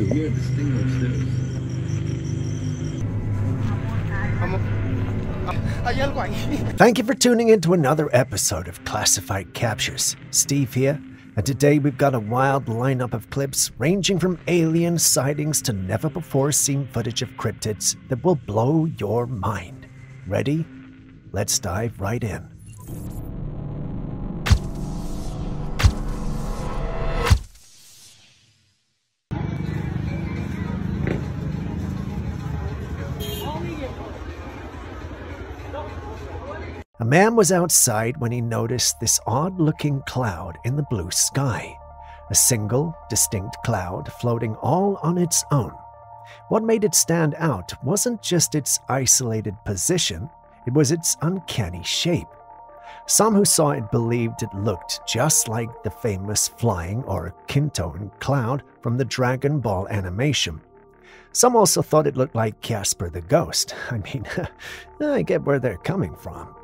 hear this thing upstairs. Thank you for tuning in to another episode of Classified Captures. Steve here, and today we've got a wild lineup of clips ranging from alien sightings to never-before-seen footage of cryptids that will blow your mind. Ready? Let's dive right in. A man was outside when he noticed this odd-looking cloud in the blue sky. A single, distinct cloud floating all on its own. What made it stand out wasn't just its isolated position, it was its uncanny shape. Some who saw it believed it looked just like the famous flying or Kintoan cloud from the Dragon Ball animation. Some also thought it looked like Casper the Ghost. I mean, I get where they're coming from.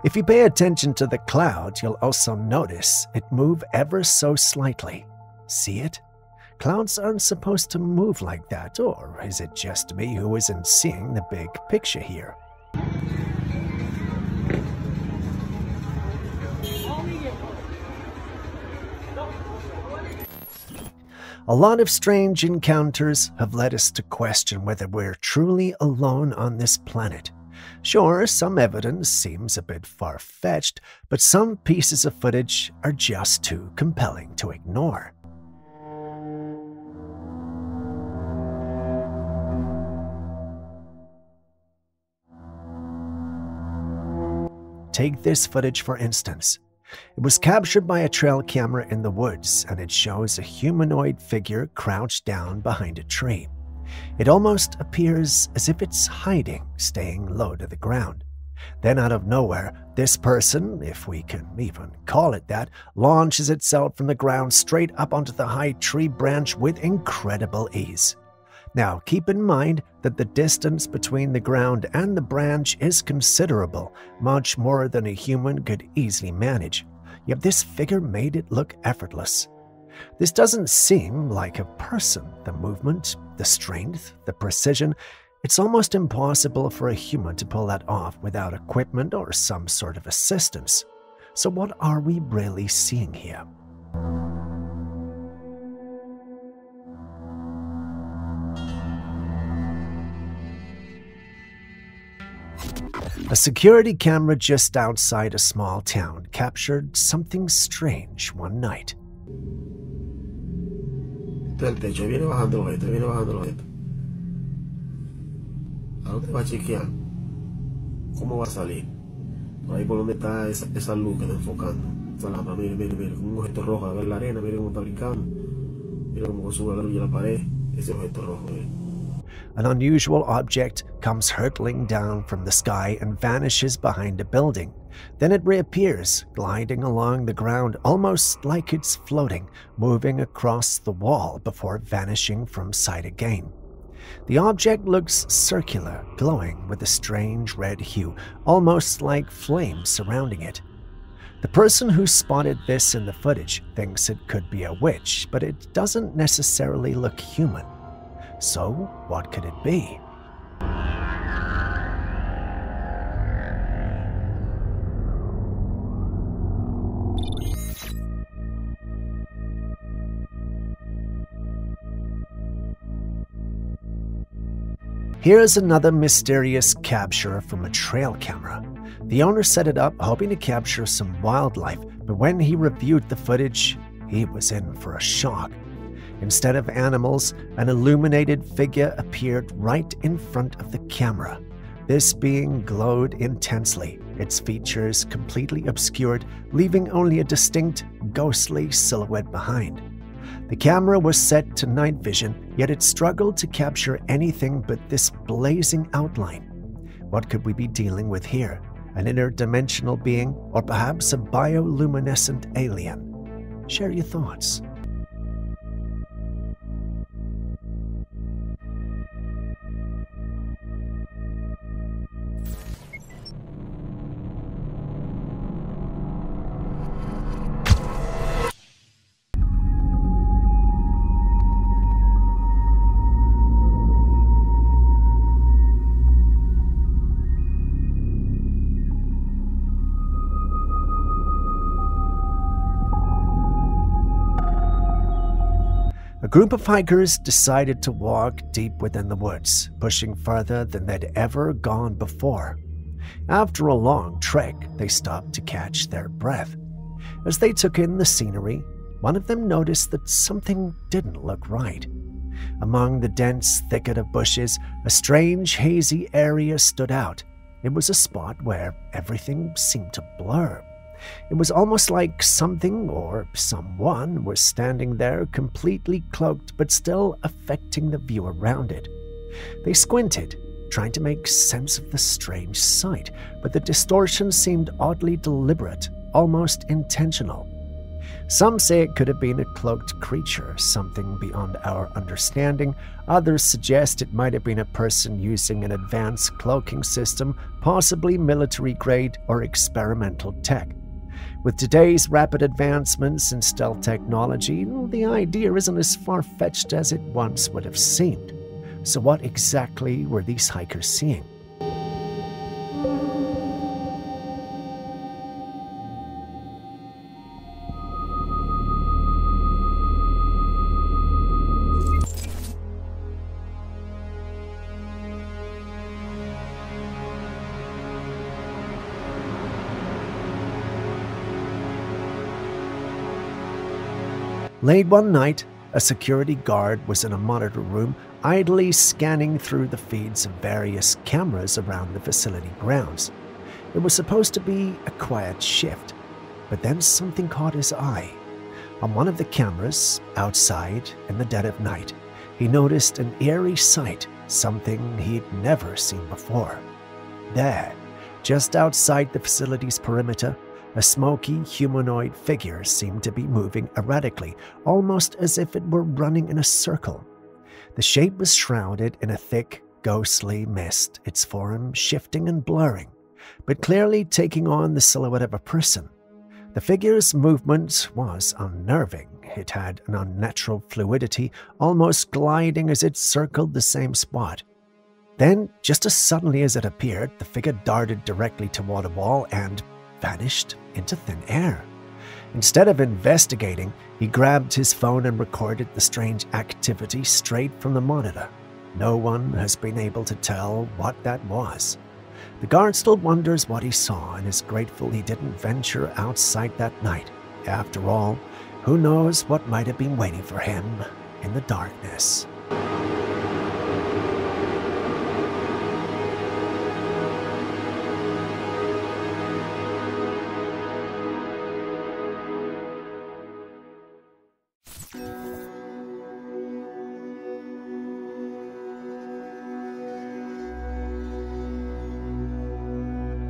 If you pay attention to the cloud, you'll also notice it move ever so slightly. See it? Clouds aren't supposed to move like that, or is it just me who isn't seeing the big picture here? A lot of strange encounters have led us to question whether we're truly alone on this planet. Sure, some evidence seems a bit far-fetched, but some pieces of footage are just too compelling to ignore. Take this footage for instance. It was captured by a trail camera in the woods, and it shows a humanoid figure crouched down behind a tree. It almost appears as if it's hiding, staying low to the ground. Then out of nowhere, this person, if we can even call it that, launches itself from the ground straight up onto the high tree branch with incredible ease. Now, keep in mind that the distance between the ground and the branch is considerable, much more than a human could easily manage. Yet this figure made it look effortless. This doesn't seem like a person. The movement, the strength, the precision, it's almost impossible for a human to pull that off without equipment or some sort of assistance. So what are we really seeing here? A security camera just outside a small town captured something strange one night. El techo viene bajando los objetos. ¿A dónde va a chequear? ¿Cómo va a salir? Por ahí por donde está esa luz que está enfocando. Esa lámpara, mire, con un objeto rojo, a ver la arena, mire cómo está brincando. Mire cómo sube la luz y la pared, ese objeto rojo, mire. An unusual object comes hurtling down from the sky and vanishes behind a building. Then it reappears, gliding along the ground almost like it's floating, moving across the wall before vanishing from sight again. The object looks circular, glowing with a strange red hue, almost like flames surrounding it. The person who spotted this in the footage thinks it could be a witch, but it doesn't necessarily look human. So, what could it be? Here's another mysterious capture from a trail camera. The owner set it up hoping to capture some wildlife, but when he reviewed the footage, he was in for a shock. Instead of animals, an illuminated figure appeared right in front of the camera. This being glowed intensely, its features completely obscured, leaving only a distinct, ghostly silhouette behind. The camera was set to night vision, yet it struggled to capture anything but this blazing outline. What could we be dealing with here? An interdimensional being, or perhaps a bioluminescent alien? Share your thoughts. group of hikers decided to walk deep within the woods, pushing further than they'd ever gone before. After a long trek, they stopped to catch their breath. As they took in the scenery, one of them noticed that something didn't look right. Among the dense thicket of bushes, a strange, hazy area stood out. It was a spot where everything seemed to blur. It was almost like something or someone was standing there completely cloaked but still affecting the view around it. They squinted, trying to make sense of the strange sight, but the distortion seemed oddly deliberate, almost intentional. Some say it could have been a cloaked creature, something beyond our understanding. Others suggest it might have been a person using an advanced cloaking system, possibly military-grade or experimental tech. With today's rapid advancements in stealth technology, the idea isn't as far-fetched as it once would have seemed. So what exactly were these hikers seeing? Late one night, a security guard was in a monitor room, idly scanning through the feeds of various cameras around the facility grounds. It was supposed to be a quiet shift, but then something caught his eye. On one of the cameras, outside in the dead of night, he noticed an eerie sight, something he'd never seen before. There, just outside the facility's perimeter, a smoky humanoid figure seemed to be moving erratically, almost as if it were running in a circle. The shape was shrouded in a thick, ghostly mist, its form shifting and blurring, but clearly taking on the silhouette of a person. The figure's movement was unnerving. It had an unnatural fluidity, almost gliding as it circled the same spot. Then, just as suddenly as it appeared, the figure darted directly toward a wall and vanished into thin air. Instead of investigating, he grabbed his phone and recorded the strange activity straight from the monitor. No one has been able to tell what that was. The guard still wonders what he saw and is grateful he didn't venture outside that night. After all, who knows what might have been waiting for him in the darkness.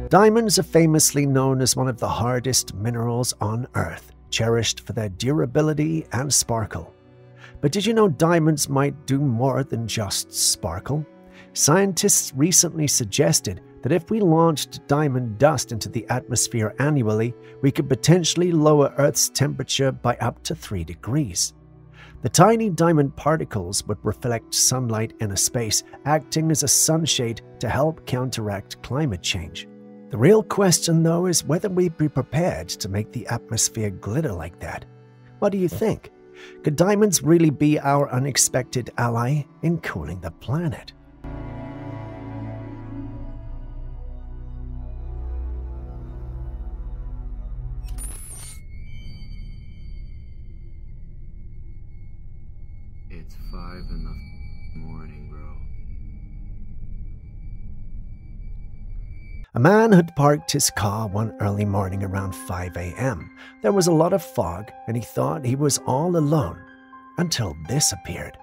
Diamonds are famously known as one of the hardest minerals on Earth, cherished for their durability and sparkle. But did you know diamonds might do more than just sparkle? Scientists recently suggested that if we launched diamond dust into the atmosphere annually, we could potentially lower Earth's temperature by up to 3 degrees. The tiny diamond particles would reflect sunlight in a space, acting as a sunshade to help counteract climate change. The real question, though, is whether we'd be prepared to make the atmosphere glitter like that. What do you think? Could diamonds really be our unexpected ally in cooling the planet? It's 5 in the morning, bro. A man had parked his car one early morning around 5 a.m. There was a lot of fog, and he thought he was all alone, until this appeared.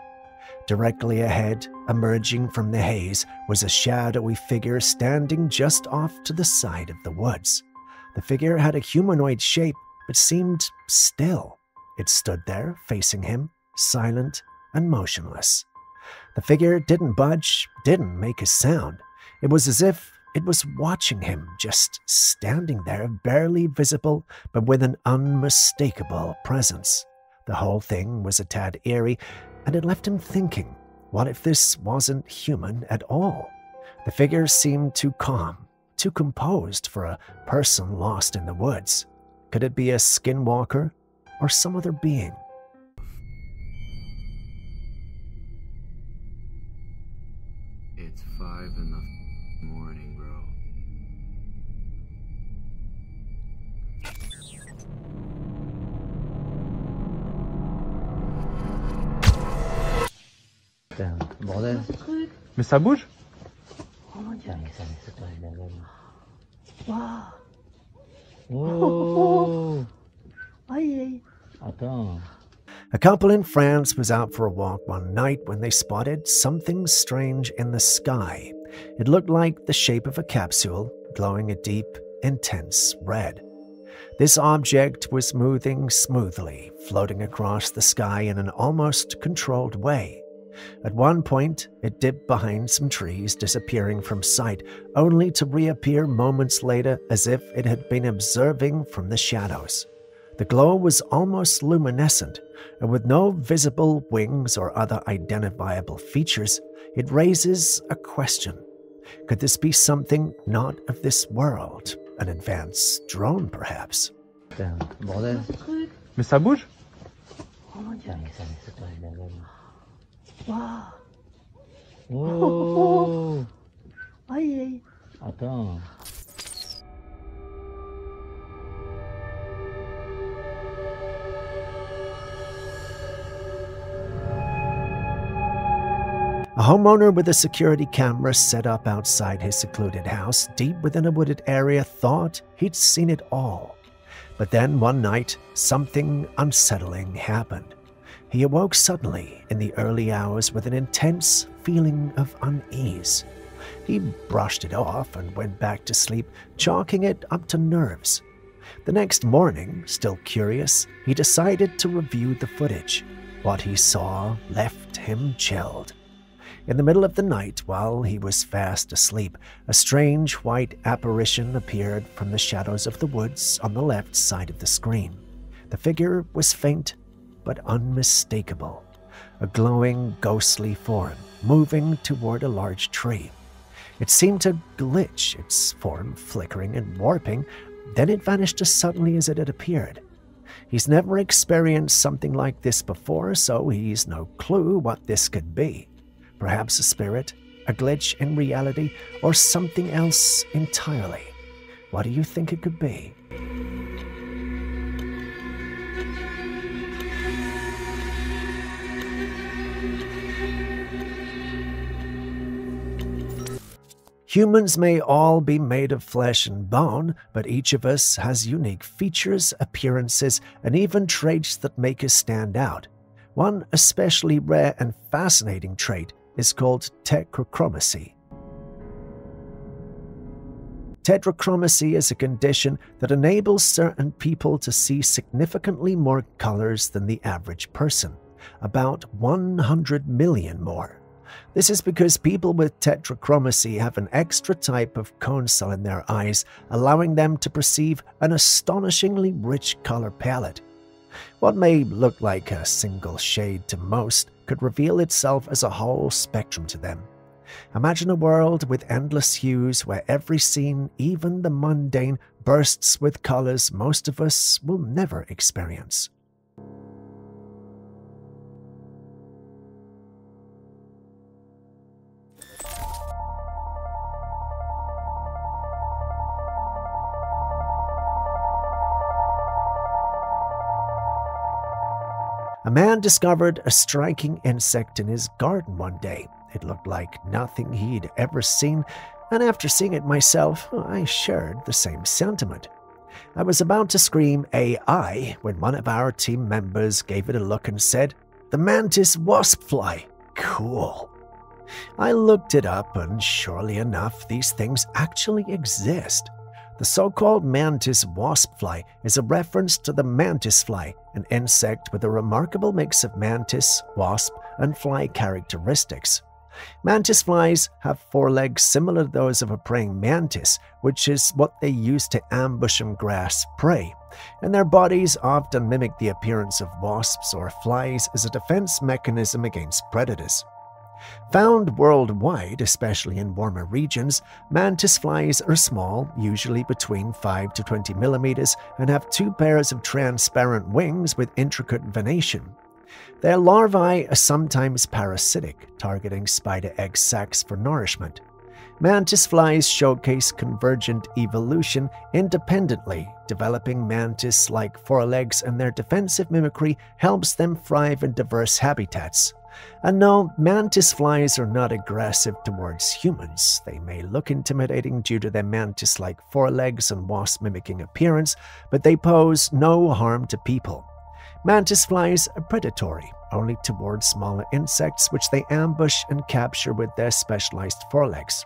Directly ahead, emerging from the haze, was a shadowy figure standing just off to the side of the woods. The figure had a humanoid shape, but seemed still. It stood there, facing him, silent and motionless. The figure didn't budge, didn't make a sound. It was as if it was watching him, just standing there, barely visible, but with an unmistakable presence. The whole thing was a tad eerie, and it left him thinking, what if this wasn't human at all? The figure seemed too calm, too composed for a person lost in the woods. Could it be a skinwalker or some other being? Putain, bordel. Mais ça bouge? Oh, tiens, ça toi, la gueule. Wow. Oh! Aïe. Attends. A couple in France was out for a walk one night when they spotted something strange in the sky. It looked like the shape of a capsule, glowing a deep, intense red. This object was moving smoothly, floating across the sky in an almost controlled way. At one point, it dipped behind some trees, disappearing from sight, only to reappear moments later as if it had been observing from the shadows. The glow was almost luminescent, and with no visible wings or other identifiable features, it raises a question. Could this be something not of this world? An advanced drone, perhaps? Putain, bordel. Mais ça bouge? Oh, tiens, ça toi, la gueule. Wow. Oh! Aïe. Attends. A homeowner with a security camera set up outside his secluded house, deep within a wooded area, thought he'd seen it all. But then one night, something unsettling happened. He awoke suddenly in the early hours with an intense feeling of unease. He brushed it off and went back to sleep, chalking it up to nerves. The next morning, still curious, he decided to review the footage. What he saw left him chilled. In the middle of the night, while he was fast asleep, a strange white apparition appeared from the shadows of the woods on the left side of the screen. The figure was faint but unmistakable, a glowing, ghostly form moving toward a large tree. It seemed to glitch, its form flickering and warping, then it vanished as suddenly as it had appeared. He's never experienced something like this before, so he's no clue what this could be. Perhaps a spirit, a glitch in reality, or something else entirely. What do you think it could be? Humans may all be made of flesh and bone, but each of us has unique features, appearances, and even traits that make us stand out. One especially rare and fascinating trait is called tetrachromacy. Tetrachromacy is a condition that enables certain people to see significantly more colors than the average person, about 100 million more. This is because people with tetrachromacy have an extra type of cone cell in their eyes, allowing them to perceive an astonishingly rich color palette. What may look like a single shade to most could reveal itself as a whole spectrum to them. Imagine a world with endless hues where every scene, even the mundane, bursts with colors most of us will never experience. A man discovered a striking insect in his garden one day. It looked like nothing he'd ever seen, and after seeing it myself, I shared the same sentiment. I was about to scream AI when one of our team members gave it a look and said, "The Mantis Wasp Fly. Cool." I looked it up, and surely enough, these things actually exist. The so-called Mantis Wasp Fly is a reference to the mantis fly, an insect with a remarkable mix of mantis, wasp, and fly characteristics. Mantis flies have forelegs similar to those of a praying mantis, which is what they use to ambush and grasp prey, and their bodies often mimic the appearance of wasps or flies as a defense mechanism against predators. Found worldwide, especially in warmer regions, mantis flies are small, usually between 5 to 20 millimeters, and have 2 pairs of transparent wings with intricate venation. Their larvae are sometimes parasitic, targeting spider egg sacs for nourishment. Mantis flies showcase convergent evolution independently, developing mantis-like forelegs, and their defensive mimicry helps them thrive in diverse habitats. And no, mantis flies are not aggressive towards humans. They may look intimidating due to their mantis-like forelegs and wasp-mimicking appearance, but they pose no harm to people. Mantis flies are predatory, only towards smaller insects which they ambush and capture with their specialized forelegs.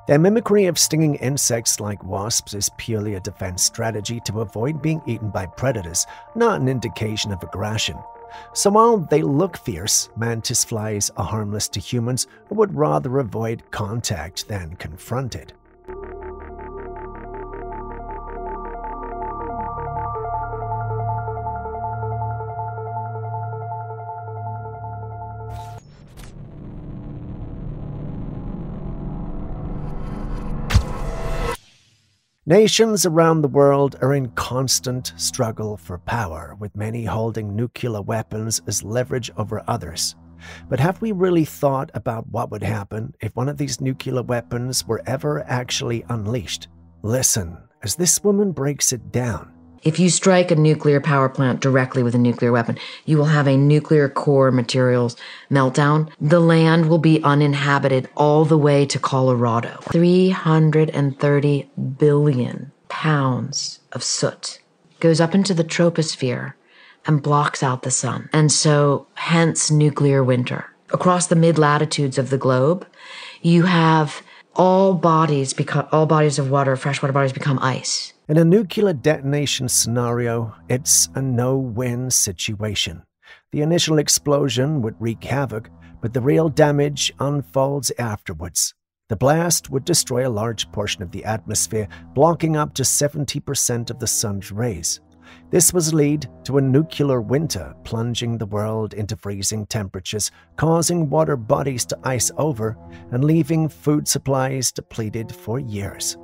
Their mimicry of stinging insects like wasps is purely a defense strategy to avoid being eaten by predators, not an indication of aggression. So while they look fierce, mantis flies are harmless to humans who would rather avoid contact than confront it. Nations around the world are in constant struggle for power, with many holding nuclear weapons as leverage over others. But have we really thought about what would happen if one of these nuclear weapons were ever actually unleashed? Listen, as this woman breaks it down. If you strike a nuclear power plant directly with a nuclear weapon, you will have a nuclear core materials meltdown. The land will be uninhabited all the way to Colorado. 330 billion pounds of soot goes up into the troposphere and blocks out the sun. And so, hence nuclear winter. Across the mid-latitudes of the globe, you have all bodies of water, freshwater bodies, become ice. In a nuclear detonation scenario, it's a no-win situation. The initial explosion would wreak havoc, but the real damage unfolds afterwards. The blast would destroy a large portion of the atmosphere, blocking up to 70% of the sun's rays. This would lead to a nuclear winter, plunging the world into freezing temperatures, causing water bodies to ice over, and leaving food supplies depleted for years.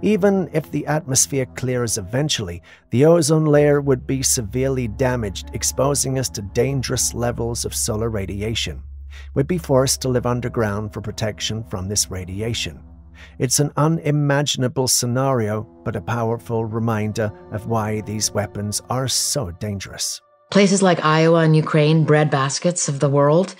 Even if the atmosphere clears eventually, the ozone layer would be severely damaged, exposing us to dangerous levels of solar radiation. We'd be forced to live underground for protection from this radiation. It's an unimaginable scenario, but a powerful reminder of why these weapons are so dangerous. Places like Iowa and Ukraine, breadbaskets of the world,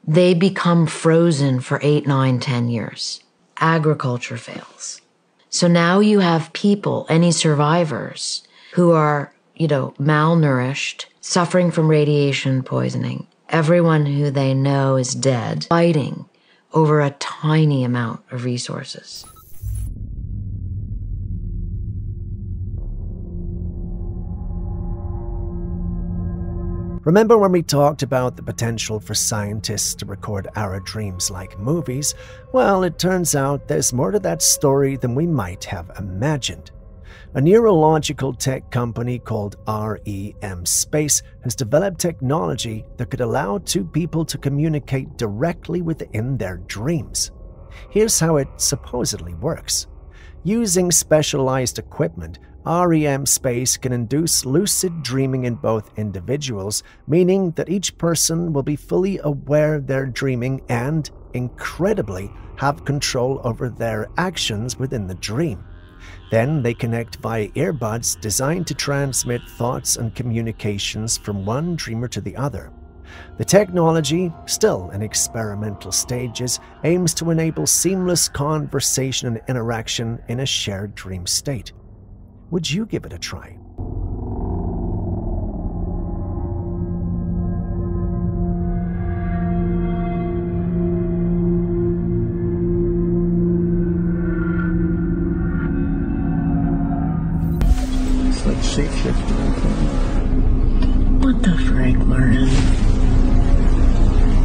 they become frozen for 8, 9, 10 years. Agriculture fails. So now you have people, any survivors, who are, malnourished, suffering from radiation poisoning. Everyone who they know is dead, fighting over a tiny amount of resources. Remember when we talked about the potential for scientists to record our dreams like movies? Well, it turns out there's more to that story than we might have imagined. A neurological tech company called REM Space has developed technology that could allow two people to communicate directly within their dreams. Here's how it supposedly works. Using specialized equipment, REM Space can induce lucid dreaming in both individuals, meaning that each person will be fully aware they're dreaming and, incredibly, have control over their actions within the dream. Then they connect via earbuds designed to transmit thoughts and communications from one dreamer to the other. The technology, still in experimental stages, aims to enable seamless conversation and interaction in a shared dream state. Would you give it a try? It's like shapeshifting. What the frick, Martin?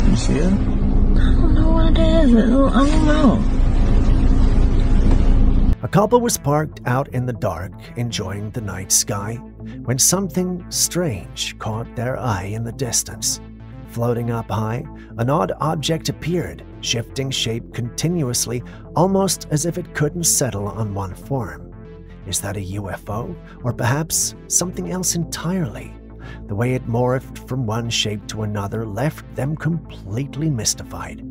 You see it? I don't know what it is. I don't know. A couple was parked out in the dark, enjoying the night sky, when something strange caught their eye in the distance. Floating up high, an odd object appeared, shifting shape continuously, almost as if it couldn't settle on one form. Is that a UFO, or perhaps something else entirely? The way it morphed from one shape to another left them completely mystified.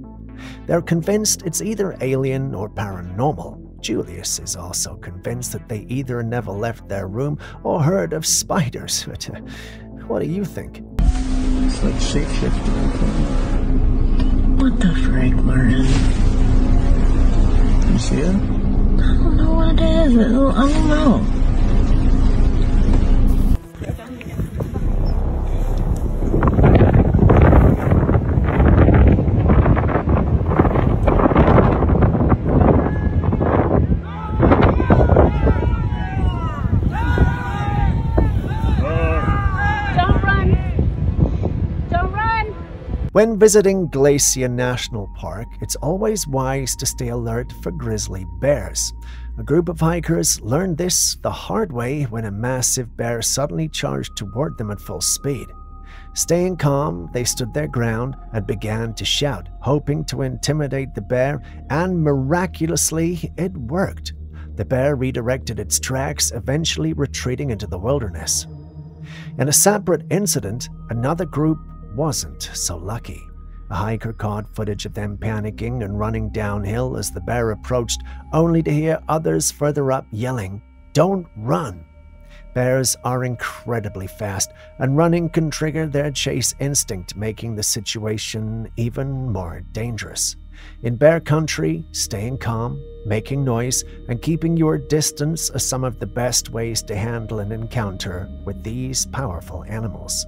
They're convinced it's either alien or paranormal. Julius is also convinced that they either never left their room or heard of spiders. What do you think? It's like shapeshifting. What the frick, Martin? You see it? I don't know what it is. I don't know. When visiting Glacier National Park, it's always wise to stay alert for grizzly bears. A group of hikers learned this the hard way when a massive bear suddenly charged toward them at full speed. Staying calm, they stood their ground and began to shout, hoping to intimidate the bear, and miraculously, it worked. The bear redirected its tracks, eventually retreating into the wilderness. In a separate incident, another group wasn't so lucky. A hiker caught footage of them panicking and running downhill as the bear approached, only to hear others further up yelling, "Don't run!" Bears are incredibly fast, and running can trigger their chase instinct, making the situation even more dangerous. In bear country, staying calm, making noise, and keeping your distance are some of the best ways to handle an encounter with these powerful animals.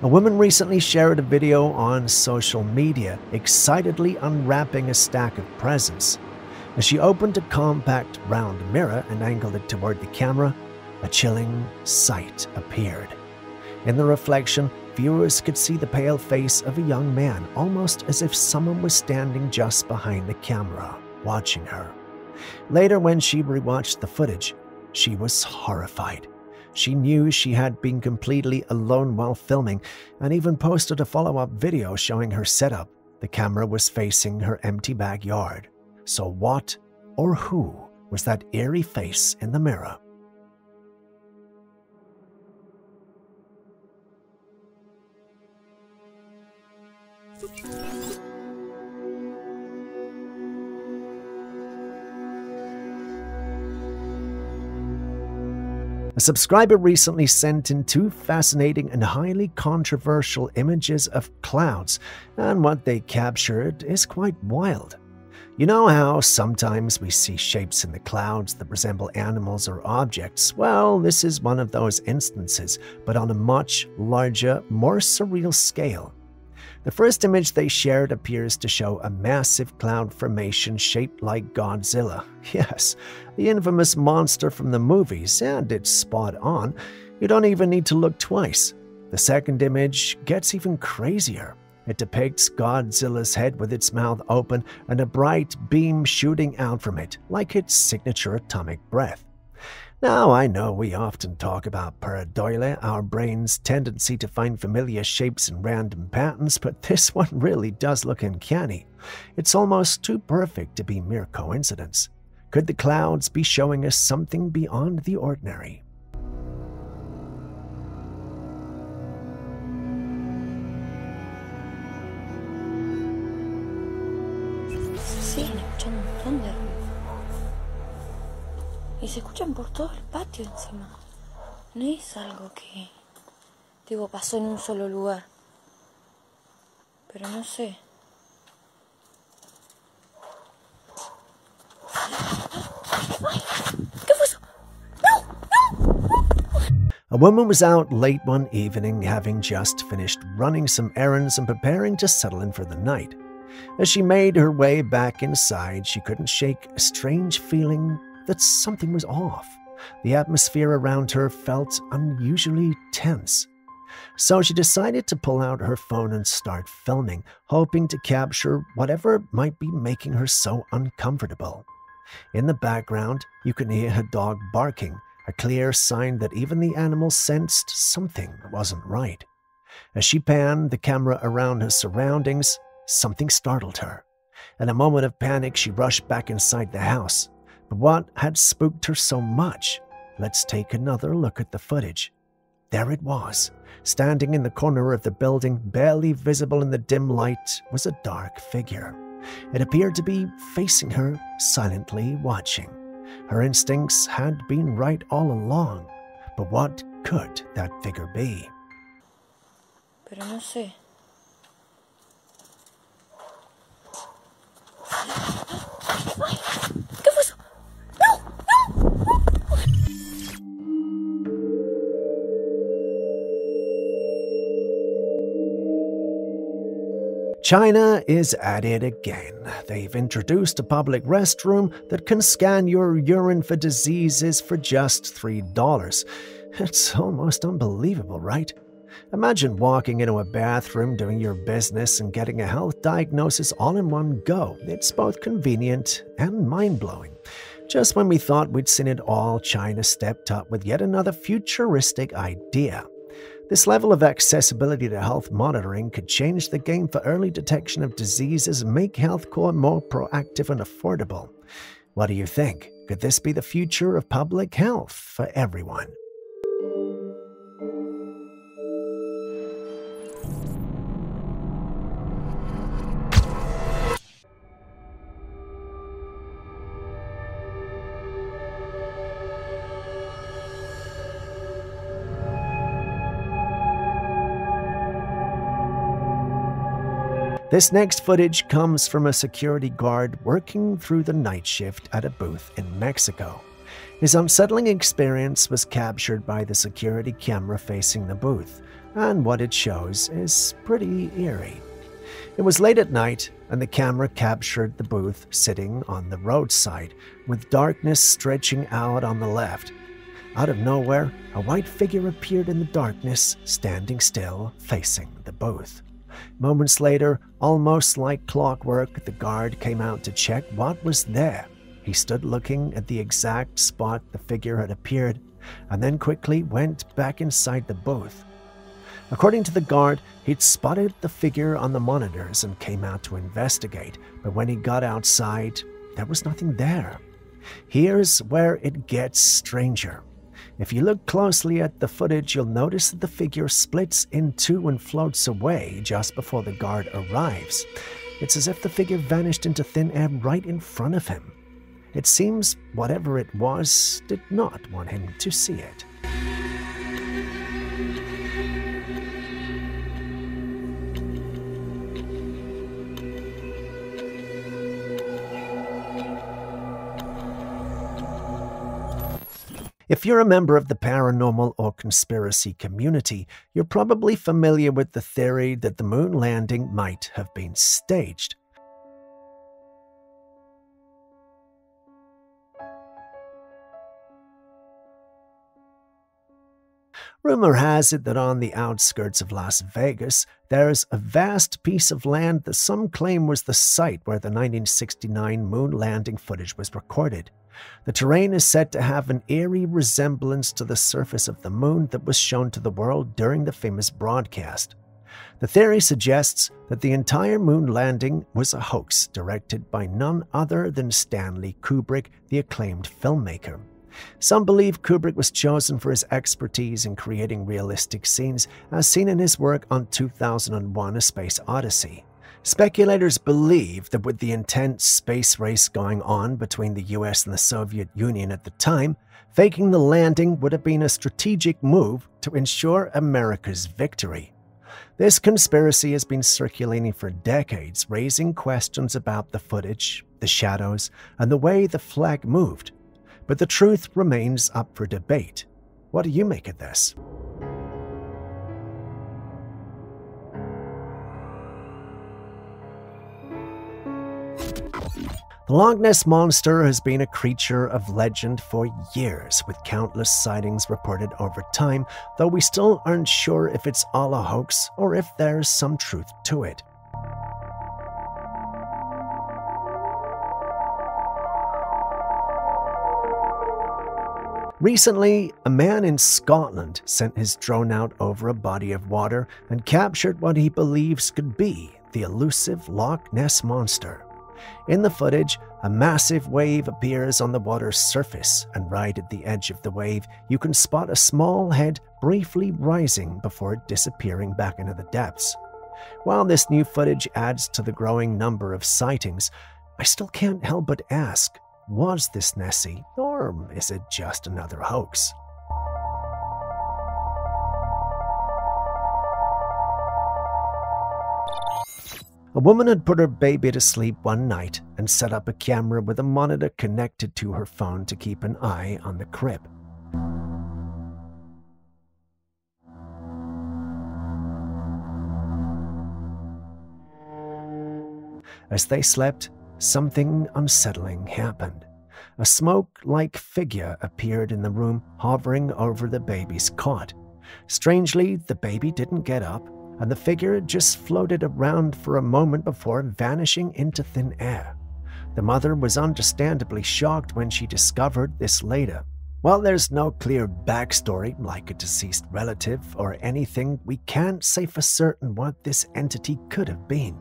A woman recently shared a video on social media, excitedly unwrapping a stack of presents. As she opened a compact round mirror and angled it toward the camera, a chilling sight appeared. In the reflection, viewers could see the pale face of a young man, almost as if someone was standing just behind the camera, watching her. Later, when she rewatched the footage, she was horrified. She knew she had been completely alone while filming, and even posted a follow-up video showing her setup. The camera was facing her empty backyard. So what or who was that eerie face in the mirror? A subscriber recently sent in 2 fascinating and highly controversial images of clouds, and what they captured is quite wild. You know how sometimes we see shapes in the clouds that resemble animals or objects? Well, this is one of those instances, but on a much larger, more surreal scale. The first image they shared appears to show a massive cloud formation shaped like Godzilla. Yes, the infamous monster from the movies, and it's spot on. You don't even need to look twice. The second image gets even crazier. It depicts Godzilla's head with its mouth open and a bright beam shooting out from it, like its signature atomic breath. Now, I know we often talk about pareidolia, our brain's tendency to find familiar shapes in random patterns, but this one really does look uncanny. It's almost too perfect to be mere coincidence. Could the clouds be showing us something beyond the ordinary? Siguen escuchando un montón de ruido. Y se escuchan por todo el patio encima. No es algo que, digo, pasó en un solo lugar. Pero no sé. ¡Ay! ¿Qué fue eso? A woman was out late one evening, having just finished running some errands and preparing to settle in for the night. As she made her way back inside, she couldn't shake a strange feeling that something was off. The atmosphere around her felt unusually tense. So she decided to pull out her phone and start filming, hoping to capture whatever might be making her so uncomfortable. In the background, you can hear her dog barking, a clear sign that even the animal sensed something wasn't right. As she panned the camera around her surroundings, something startled her. In a moment of panic, she rushed back inside the house. But what had spooked her so much? Let's take another look at the footage. There it was. Standing in the corner of the building, barely visible in the dim light, was a dark figure. It appeared to be facing her, silently watching. Her instincts had been right all along. But what could that figure be? Pero no sé. Ay, ¿qué fue eso? ¡No! ¡No! China is at it again. They've introduced a public restroom that can scan your urine for diseases for just $3. It's almost unbelievable, right? Imagine walking into a bathroom, doing your business, and getting a health diagnosis all in one go. It's both convenient and mind-blowing. Just when we thought we'd seen it all, China stepped up with yet another futuristic idea. This level of accessibility to health monitoring could change the game for early detection of diseases and make healthcare more proactive and affordable. What do you think? Could this be the future of public health for everyone? This next footage comes from a security guard working through the night shift at a booth in Mexico. His unsettling experience was captured by the security camera facing the booth, and what it shows is pretty eerie. It was late at night, and the camera captured the booth sitting on the roadside, with darkness stretching out on the left. Out of nowhere, a white figure appeared in the darkness, standing still, facing the booth. Moments later, almost like clockwork, the guard came out to check what was there. He stood looking at the exact spot the figure had appeared, and then quickly went back inside the booth. According to the guard, he'd spotted the figure on the monitors and came out to investigate, but when he got outside, there was nothing there. Here's where it gets stranger. If you look closely at the footage, you'll notice that the figure splits in two and floats away just before the guard arrives. It's as if the figure vanished into thin air right in front of him. It seems whatever it was did not want him to see it. If you're a member of the paranormal or conspiracy community, you're probably familiar with the theory that the moon landing might have been staged. Rumor has it that on the outskirts of Las Vegas, there's a vast piece of land that some claim was the site where the 1969 moon landing footage was recorded. The terrain is said to have an eerie resemblance to the surface of the moon that was shown to the world during the famous broadcast. The theory suggests that the entire moon landing was a hoax directed by none other than Stanley Kubrick, the acclaimed filmmaker. Some believe Kubrick was chosen for his expertise in creating realistic scenes, as seen in his work on 2001: A Space Odyssey. Speculators believe that with the intense space race going on between the US and the Soviet Union at the time, faking the landing would have been a strategic move to ensure America's victory. This conspiracy has been circulating for decades, raising questions about the footage, the shadows, and the way the flag moved. But the truth remains up for debate. What do you make of this? The Loch Ness Monster has been a creature of legend for years, with countless sightings reported over time, though we still aren't sure if it's all a hoax or if there's some truth to it. Recently, a man in Scotland sent his drone out over a body of water and captured what he believes could be the elusive Loch Ness Monster. In the footage, a massive wave appears on the water's surface, and right at the edge of the wave, you can spot a small head briefly rising before disappearing back into the depths. While this new footage adds to the growing number of sightings, I still can't help but ask, was this Nessie, or is it just another hoax? A woman had put her baby to sleep one night and set up a camera with a monitor connected to her phone to keep an eye on the crib. As they slept, something unsettling happened. A smoke-like figure appeared in the room, hovering over the baby's cot. Strangely, the baby didn't get up, and the figure just floated around for a moment before vanishing into thin air. The mother was understandably shocked when she discovered this later. While there's no clear backstory, like a deceased relative or anything, we can't say for certain what this entity could have been.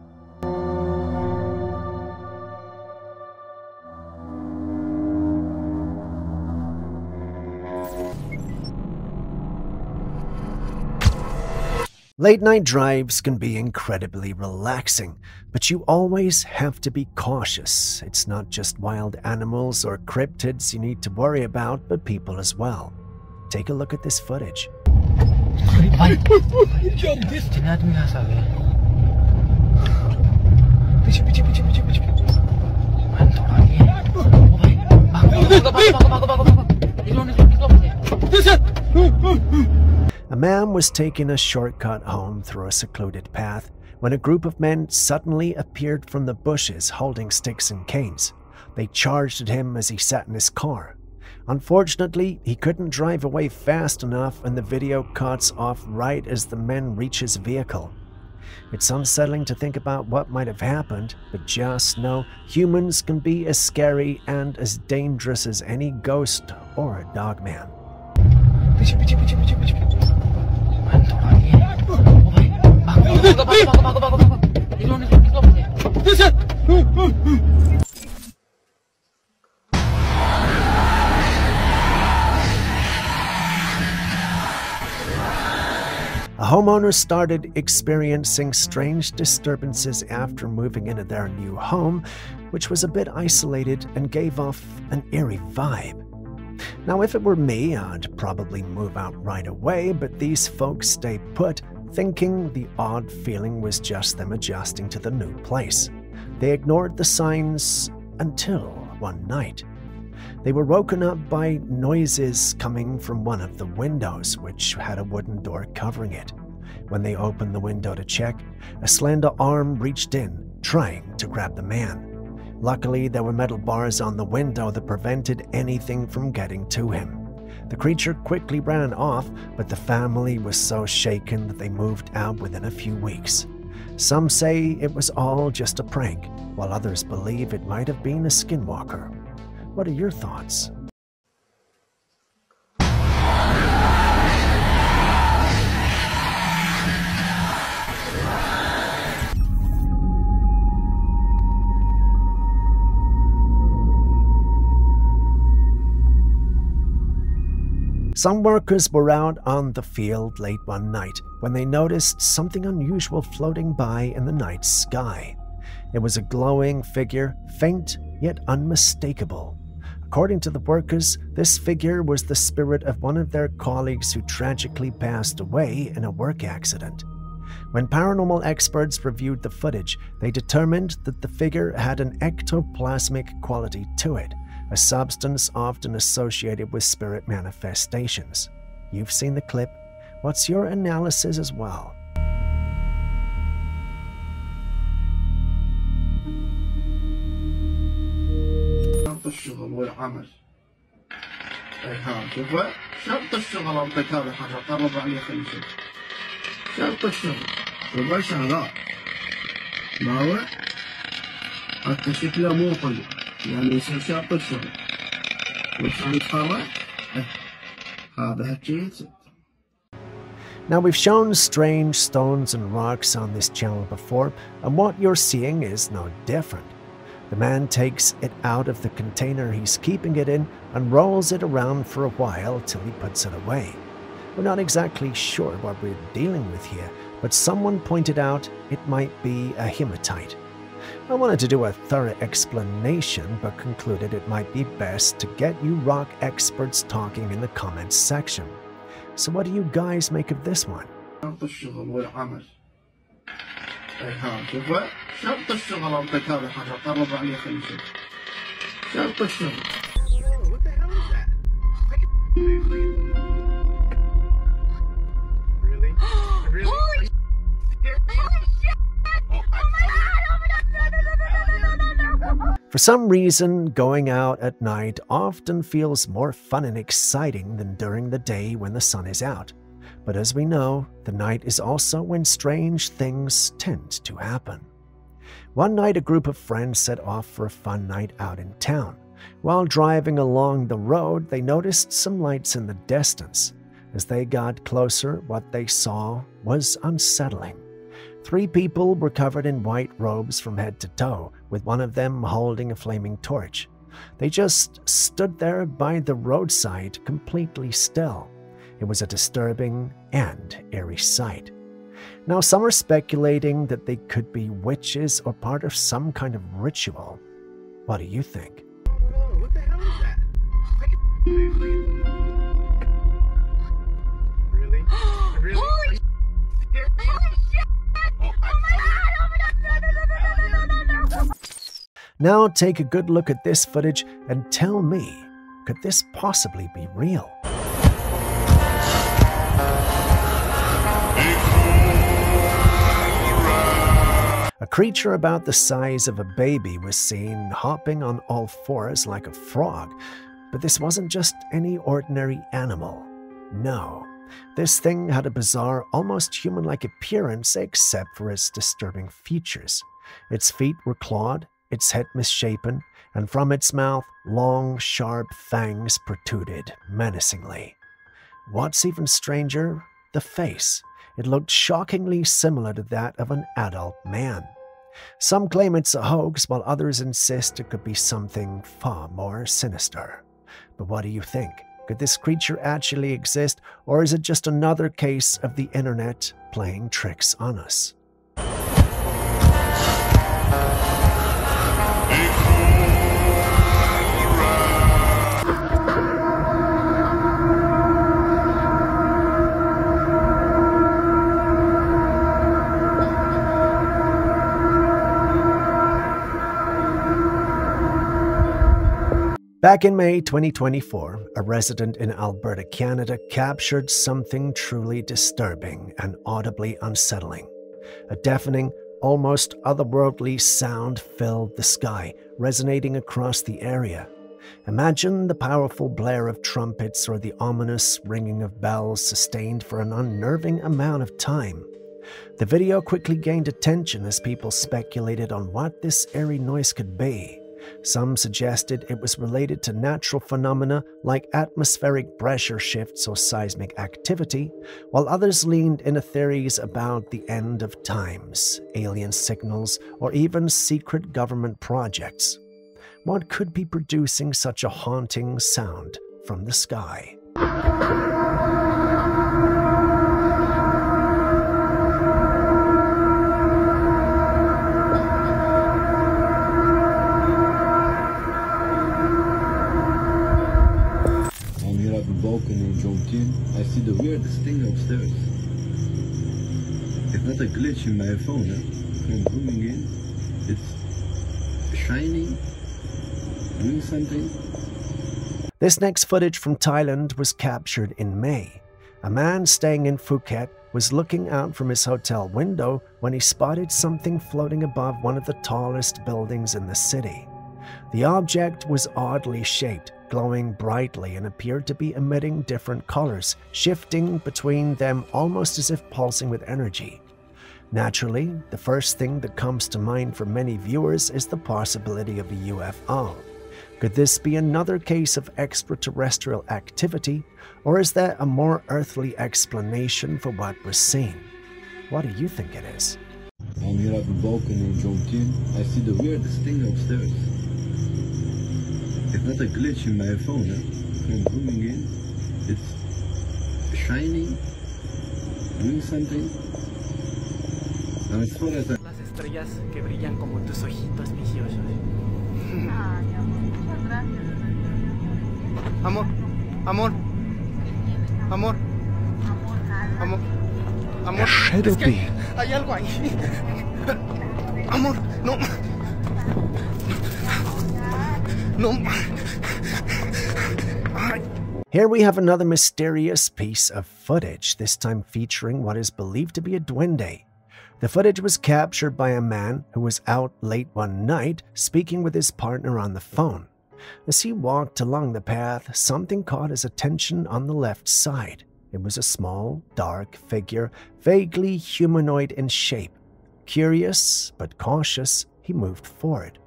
Late-night drives can be incredibly relaxing, but you always have to be cautious. It's not just wild animals or cryptids you need to worry about, but people as well. Take a look at this footage. A man was taking a shortcut home through a secluded path when a group of men suddenly appeared from the bushes holding sticks and canes. They charged at him as he sat in his car. Unfortunately, he couldn't drive away fast enough, and the video cuts off right as the men reach his vehicle. It's unsettling to think about what might have happened, but just know humans can be as scary and as dangerous as any ghost or a dogman. A homeowner started experiencing strange disturbances after moving into their new home, which was a bit isolated and gave off an eerie vibe. Now, if it were me, I'd probably move out right away, but these folks stayed put, thinking the odd feeling was just them adjusting to the new place. They ignored the signs until one night. They were woken up by noises coming from one of the windows, which had a wooden door covering it. When they opened the window to check, a slender arm reached in, trying to grab the man. Luckily, there were metal bars on the window that prevented anything from getting to him. The creature quickly ran off, but the family was so shaken that they moved out within a few weeks. Some say it was all just a prank, while others believe it might have been a skinwalker. What are your thoughts? Some workers were out on the field late one night when they noticed something unusual floating by in the night sky. It was a glowing figure, faint yet unmistakable. According to the workers, this figure was the spirit of one of their colleagues who tragically passed away in a work accident. When paranormal experts reviewed the footage, they determined that the figure had an ectoplasmic quality to it, a substance often associated with spirit manifestations. You've seen the clip. What's your analysis as well? شرط الشغل والعمل. شوفه شرط الشغل أعطيك هذا حاجة قرب عليه خلي شوف. شرط الشغل ربع شغال. ما هو؟ حتى شكله مو حلو. يعني يصير شرط الشغل. وعشان يتخرج هذا هالشيء. Now, we've shown strange stones and rocks on this channel before, and what you're seeing is no different. The man takes it out of the container he's keeping it in and rolls it around for a while till he puts it away. We're not exactly sure what we're dealing with here, but someone pointed out it might be a hematite. I wanted to do a thorough explanation, but concluded it might be best to get you rock experts talking in the comments section. So what do you guys make of this one? شرط الشغل والعمل. شوف شرط الشغل أعطيك هذا الحاجة قرب عليه خلي يشوف. شرط الشغل. What the hell is that? Really? Really? Holy shit! Holy shit! Oh my God! For some reason, going out at night often feels more fun and exciting than during the day when the sun is out. But as we know, the night is also when strange things tend to happen. One night, a group of friends set off for a fun night out in town. While driving along the road, they noticed some lights in the distance. As they got closer, what they saw was unsettling. 3 people were covered in white robes from head to toe, with one of them holding a flaming torch. They just stood there by the roadside, completely still. It was a disturbing and eerie sight. Now, some are speculating that they could be witches or part of some kind of ritual. What do you think? What the hell is that? Really? Really? Holy shit! Holy shit! Oh my God! Now take a good look at this footage and tell me, could this possibly be real? A creature about the size of a baby was seen hopping on all fours like a frog, but this wasn't just any ordinary animal. No, this thing had a bizarre, almost human-like appearance except for its disturbing features. Its feet were clawed, its head misshapen, and from its mouth, long, sharp fangs protruded menacingly. What's even stranger? The face. It looked shockingly similar to that of an adult man. Some claim it's a hoax, while others insist it could be something far more sinister. But what do you think? Could this creature actually exist, or is it just another case of the internet playing tricks on us? Back in May 2024, a resident in Alberta, Canada, captured something truly disturbing and audibly unsettling. A deafening, almost otherworldly sound filled the sky, resonating across the area. Imagine the powerful blare of trumpets or the ominous ringing of bells sustained for an unnerving amount of time. The video quickly gained attention as people speculated on what this eerie noise could be. Some suggested it was related to natural phenomena like atmospheric pressure shifts or seismic activity, while others leaned into theories about the end of times, alien signals, or even secret government projects. What could be producing such a haunting sound from the sky? balcony jumped in. I see the weirdest thing upstairs. It's not a glitch in my phone. I'm zooming in. It's shining, doing something. This next footage from Thailand was captured in May. A man staying in Phuket was looking out from his hotel window when he spotted something floating above one of the tallest buildings in the city. The object was oddly shaped, glowing brightly, and appeared to be emitting different colors, shifting between them almost as if pulsing with energy. Naturally, the first thing that comes to mind for many viewers is the possibility of a UFO. Could this be another case of extraterrestrial activity, or is there a more earthly explanation for what was seen? What do you think it is? I'm here at the balcony and jumped in. I see the weirdest thing upstairs. It's not a glitch in my phone. I'm zooming in. It's shining, doing something. And as far as I... Las estrellas que brillan como tus ojitos viciosos. Amor, amor, amor, amor, amor. Es que hay algo ahí. Amor, no. No. Here we have another mysterious piece of footage, this time featuring what is believed to be a duende. The footage was captured by a man who was out late one night speaking with his partner on the phone. As he walked along the path, something caught his attention on the left side. It was a small, dark figure, vaguely humanoid in shape. Curious but cautious, he moved forward.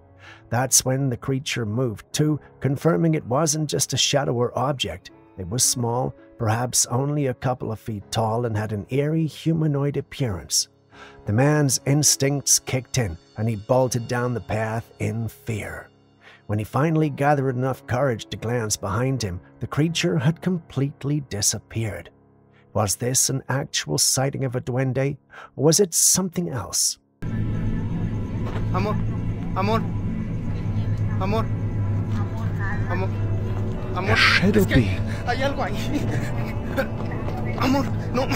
That's when the creature moved too, confirming it wasn't just a shadow or object. It was small, perhaps only a couple of feet tall, and had an eerie humanoid appearance. The man's instincts kicked in, and he bolted down the path in fear. When he finally gathered enough courage to glance behind him, the creature had completely disappeared. Was this an actual sighting of a duende, or was it something else? Amor, amor, amor, amor, amor. Shadow Es que hay algo ahí. Amor, no.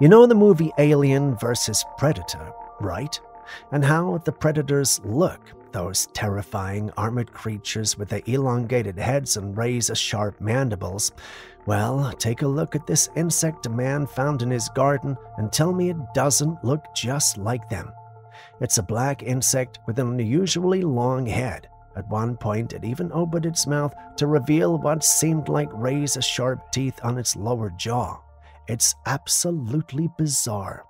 You know the movie Alien vs. Predator, right? And how the predators look, those terrifying armored creatures with their elongated heads and razor-sharp mandibles. Well, take a look at this insect a man found in his garden and tell me it doesn't look just like them. It's a black insect with an unusually long head. At one point, it even opened its mouth to reveal what seemed like razor-sharp teeth on its lower jaw. It's absolutely bizarre.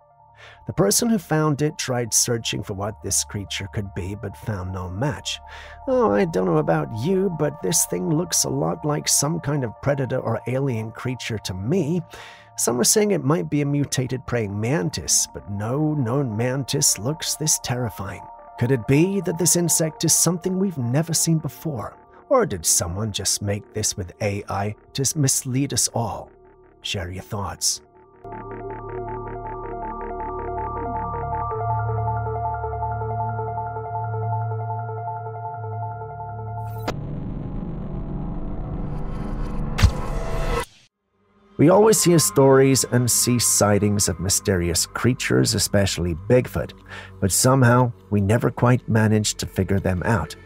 The person who found it tried searching for what this creature could be, but found no match. Oh, I don't know about you, but this thing looks a lot like some kind of predator or alien creature to me. Some are saying it might be a mutated praying mantis, but no known mantis looks this terrifying. Could it be that this insect is something we've never seen before? Or did someone just make this with AI to mislead us all? Share your thoughts. We always hear stories and see sightings of mysterious creatures, especially Bigfoot, but somehow we never quite managed to figure them out.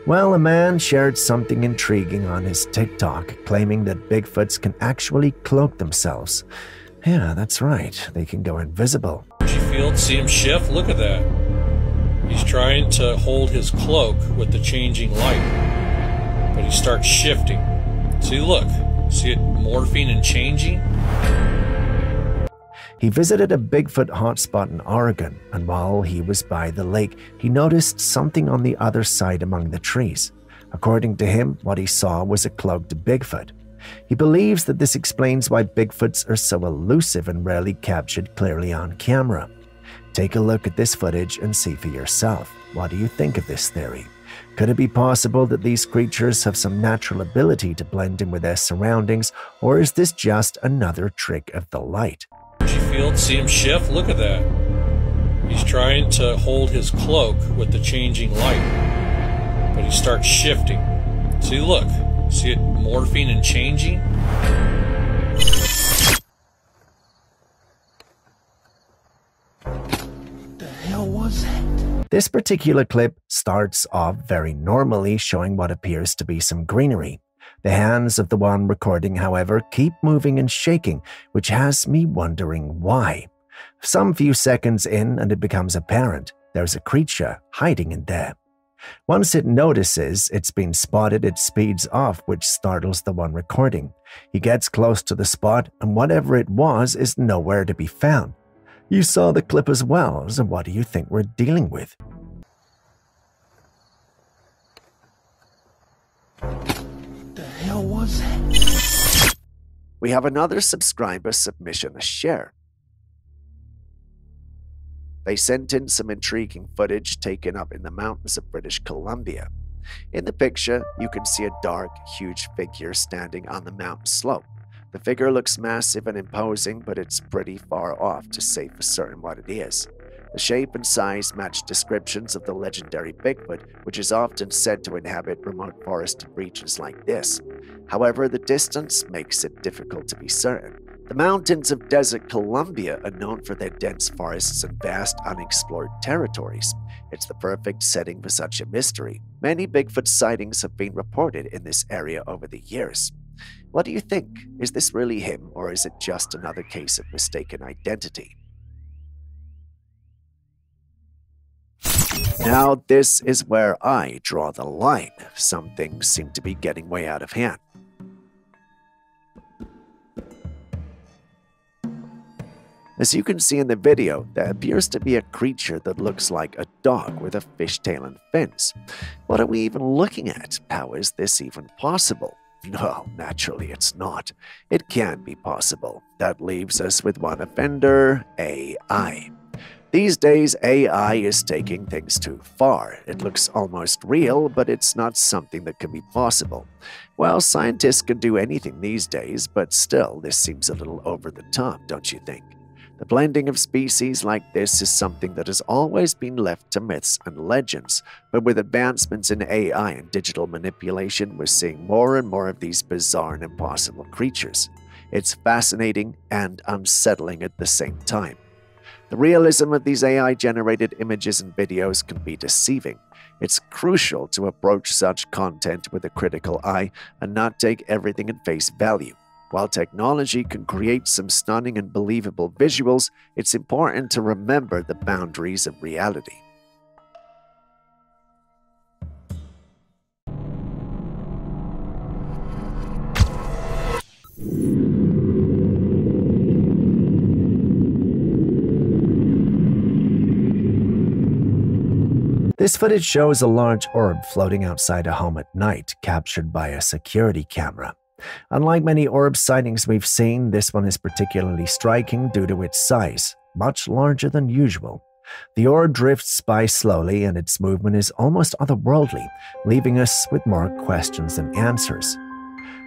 Well, a man shared something intriguing on his TikTok, claiming that Bigfoots can actually cloak themselves. Yeah, that's right, they can go invisible. Field, see him shift? Look at that. He's trying to hold his cloak with the changing light, but he starts shifting. See, look. See it morphing and changing? He visited a Bigfoot hotspot in Oregon, and while he was by the lake, he noticed something on the other side among the trees. According to him, what he saw was a cloaked Bigfoot. He believes that this explains why Bigfoots are so elusive and rarely captured clearly on camera. Take a look at this footage and see for yourself. What do you think of this theory? Could it be possible that these creatures have some natural ability to blend in with their surroundings, or is this just another trick of the light? Field, see him shift? Look at that. He's trying to hold his cloak with the changing light, but he starts shifting. See, look. See it morphing and changing? The hell was that? This particular clip starts off very normally, showing what appears to be some greenery. The hands of the one recording, however, keep moving and shaking, which has me wondering why. Some few seconds in, and it becomes apparent there's a creature hiding in there. Once it notices it's been spotted, it speeds off, which startles the one recording. He gets close to the spot, and whatever it was is nowhere to be found. You saw the clip as well, so what do you think we're dealing with? What the hell was that? We have another subscriber submission to share. They sent in some intriguing footage taken up in the mountains of British Columbia. In the picture, you can see a dark, huge figure standing on the mountain slope. The figure looks massive and imposing, but it's pretty far off to say for certain what it is. The shape and size match descriptions of the legendary Bigfoot, which is often said to inhabit remote forested regions like this. However, the distance makes it difficult to be certain. The mountains of desert Columbia are known for their dense forests and vast unexplored territories. It's the perfect setting for such a mystery. Many Bigfoot sightings have been reported in this area over the years. What do you think? Is this really him, or is it just another case of mistaken identity? Now, this is where I draw the line. Some things seem to be getting way out of hand. As you can see in the video, there appears to be a creature that looks like a dog with a fishtail and fins. What are we even looking at? How is this even possible? No, naturally it's not. It can't be possible. That leaves us with one offender, AI. These days, AI is taking things too far. It looks almost real, but it's not something that can be possible. Well, scientists can do anything these days, but still, this seems a little over the top, don't you think? The blending of species like this is something that has always been left to myths and legends, but with advancements in AI and digital manipulation, we're seeing more and more of these bizarre and impossible creatures. It's fascinating and unsettling at the same time. The realism of these AI-generated images and videos can be deceiving. It's crucial to approach such content with a critical eye and not take everything at face value. While technology can create some stunning and believable visuals, it's important to remember the boundaries of reality. This footage shows a large orb floating outside a home at night, captured by a security camera. Unlike many orb sightings we've seen, this one is particularly striking due to its size, much larger than usual. The orb drifts by slowly, and its movement is almost otherworldly, leaving us with more questions than answers.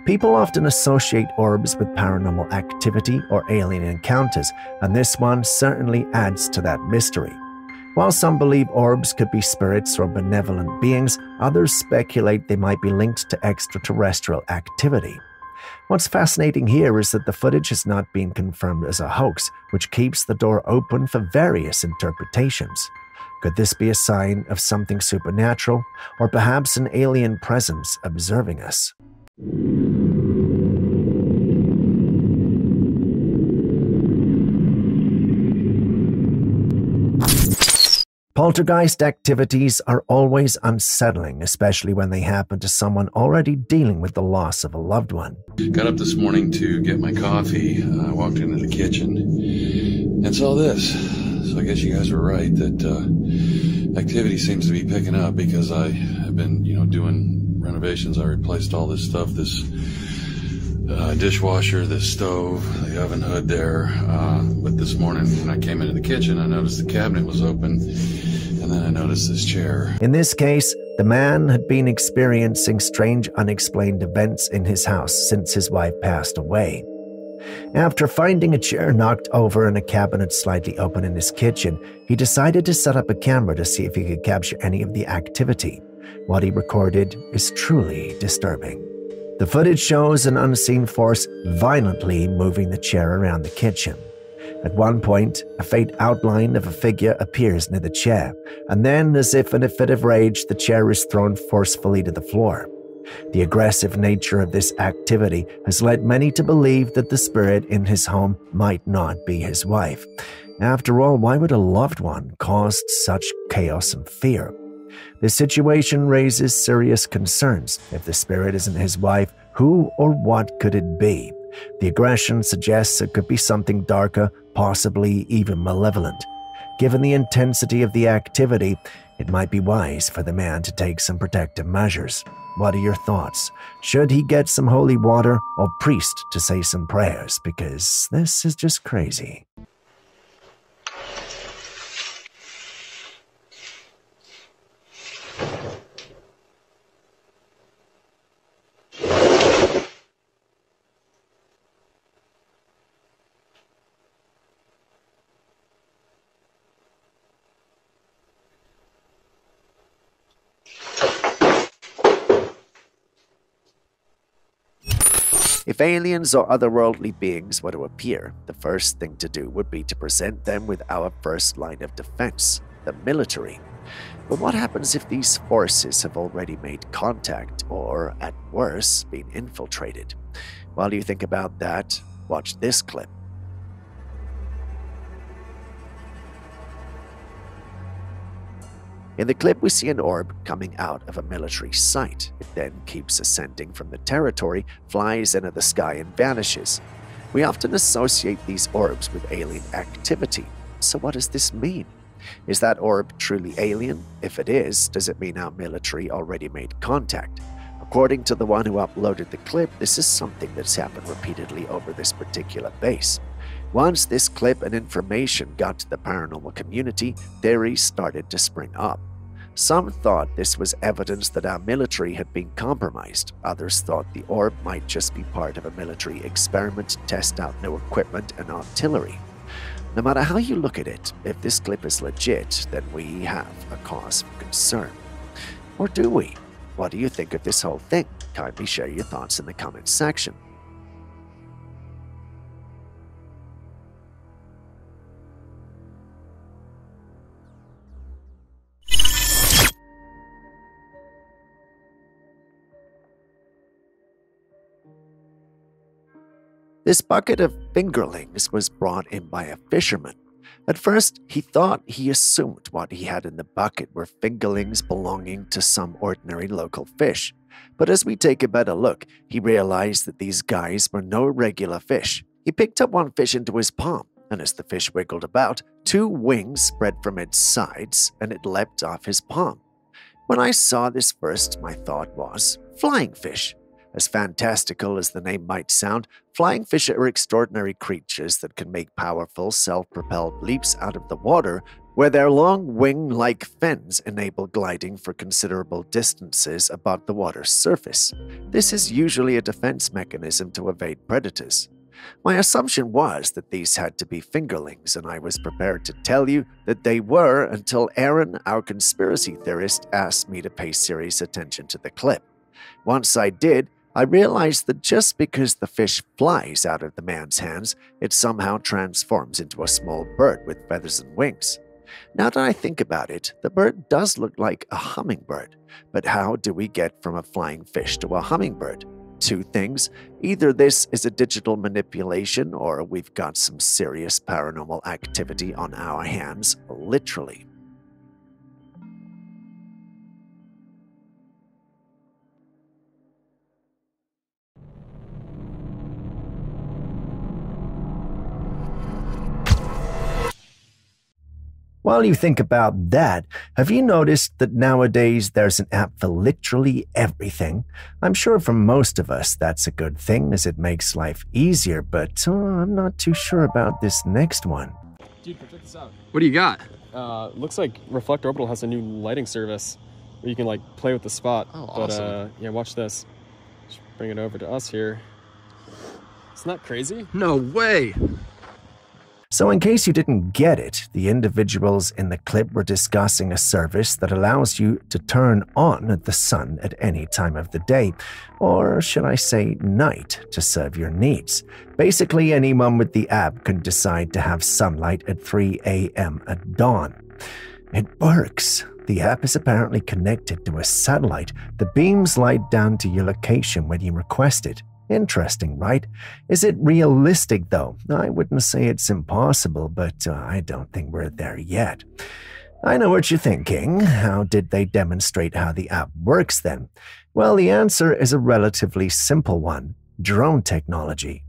People often associate orbs with paranormal activity or alien encounters, and this one certainly adds to that mystery. While some believe orbs could be spirits or benevolent beings, others speculate they might be linked to extraterrestrial activity. What's fascinating here is that the footage has not been confirmed as a hoax, which keeps the door open for various interpretations. Could this be a sign of something supernatural, or perhaps an alien presence observing us? Poltergeist activities are always unsettling, especially when they happen to someone already dealing with the loss of a loved one. Got up this morning to get my coffee. I walked into the kitchen and saw this. So I guess you guys were right that activity seems to be picking up because I have been, doing renovations. I replaced all this stuff, this dishwasher, this stove, the oven hood there. But this morning when I came into the kitchen, I noticed the cabinet was open, and then I noticed this chair. In this case, the man had been experiencing strange unexplained events in his house since his wife passed away. After finding a chair knocked over and a cabinet slightly open in his kitchen, he decided to set up a camera to see if he could capture any of the activity. What he recorded is truly disturbing. The footage shows an unseen force violently moving the chair around the kitchen. At one point, a faint outline of a figure appears near the chair, and then, as if in a fit of rage, the chair is thrown forcefully to the floor. The aggressive nature of this activity has led many to believe that the spirit in his home might not be his wife. After all, why would a loved one cause such chaos and fear? This situation raises serious concerns. If the spirit isn't his wife, who or what could it be? The aggression suggests it could be something darker, possibly even malevolent. Given the intensity of the activity, it might be wise for the man to take some protective measures. What are your thoughts? Should he get some holy water or priest to say some prayers? Because this is just crazy. If aliens or otherworldly beings were to appear, the first thing to do would be to present them with our first line of defense, the military. But what happens if these forces have already made contact or, at worst, been infiltrated? While you think about that, watch this clip. In the clip, we see an orb coming out of a military site. It then keeps ascending from the territory, flies into the sky, and vanishes. We often associate these orbs with alien activity. So what does this mean? Is that orb truly alien? If it is, does it mean our military already made contact? According to the one who uploaded the clip, this is something that's happened repeatedly over this particular base. Once this clip and information got to the paranormal community, theories started to spring up. Some thought this was evidence that our military had been compromised. Others thought the orb might just be part of a military experiment to test out new equipment and artillery. No matter how you look at it, if this clip is legit, then we have a cause for concern. Or do we? What do you think of this whole thing? Kindly share your thoughts in the comments section. This bucket of fingerlings was brought in by a fisherman. At first, he assumed what he had in the bucket were fingerlings belonging to some ordinary local fish. But as we take a better look, he realized that these guys were no regular fish. He picked up one fish into his palm, and as the fish wiggled about, two wings spread from its sides, and it leapt off his palm. When I saw this first, my thought was, flying fish. As fantastical as the name might sound, flying fish are extraordinary creatures that can make powerful, self-propelled leaps out of the water, where their long wing-like fins enable gliding for considerable distances above the water's surface. This is usually a defense mechanism to evade predators. My assumption was that these had to be fingerlings, and I was prepared to tell you that they were until Aaron, our conspiracy theorist, asked me to pay serious attention to the clip. Once I did, I realized that just because the fish flies out of the man's hands, it somehow transforms into a small bird with feathers and wings. Now that I think about it, the bird does look like a hummingbird. But how do we get from a flying fish to a hummingbird? Two things. Either this is a digital manipulation, or we've got some serious paranormal activity on our hands, literally. While you think about that, have you noticed that nowadays there's an app for literally everything? I'm sure for most of us that's a good thing as it makes life easier, but I'm not too sure about this next one. Dude, check this out. What do you got? Looks like Reflect Orbital has a new lighting service where you can like play with the spot. Oh, awesome. But yeah, watch this. Just bring it over to us here. Isn't that crazy? No way! So in case you didn't get it, the individuals in the clip were discussing a service that allows you to turn on the sun at any time of the day, or should I say night, to serve your needs. Basically, anyone with the app can decide to have sunlight at 3 a.m. at dawn. It works. The app is apparently connected to a satellite that beams light down to your location when you request it. Interesting, right? Is it realistic, though? I wouldn't say it's impossible, but I don't think we're there yet. I know what you're thinking. How did they demonstrate how the app works, then? Well, the answer is a relatively simple one. Drone technology.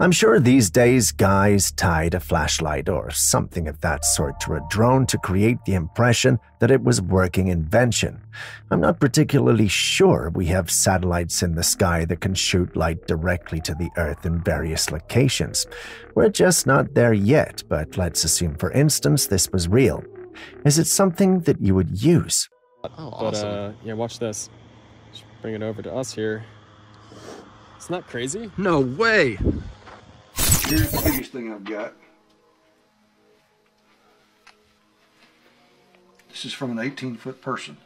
I'm sure these days guys tied a flashlight or something of that sort to a drone to create the impression that it was working invention. I'm not particularly sure we have satellites in the sky that can shoot light directly to the Earth in various locations. We're just not there yet, but let's assume, for instance, this was real. Is it something that you would use? But yeah, watch this. Just bring it over to us here. Isn't that crazy? No way! Here's the biggest thing I've got. This is from an 18-foot person,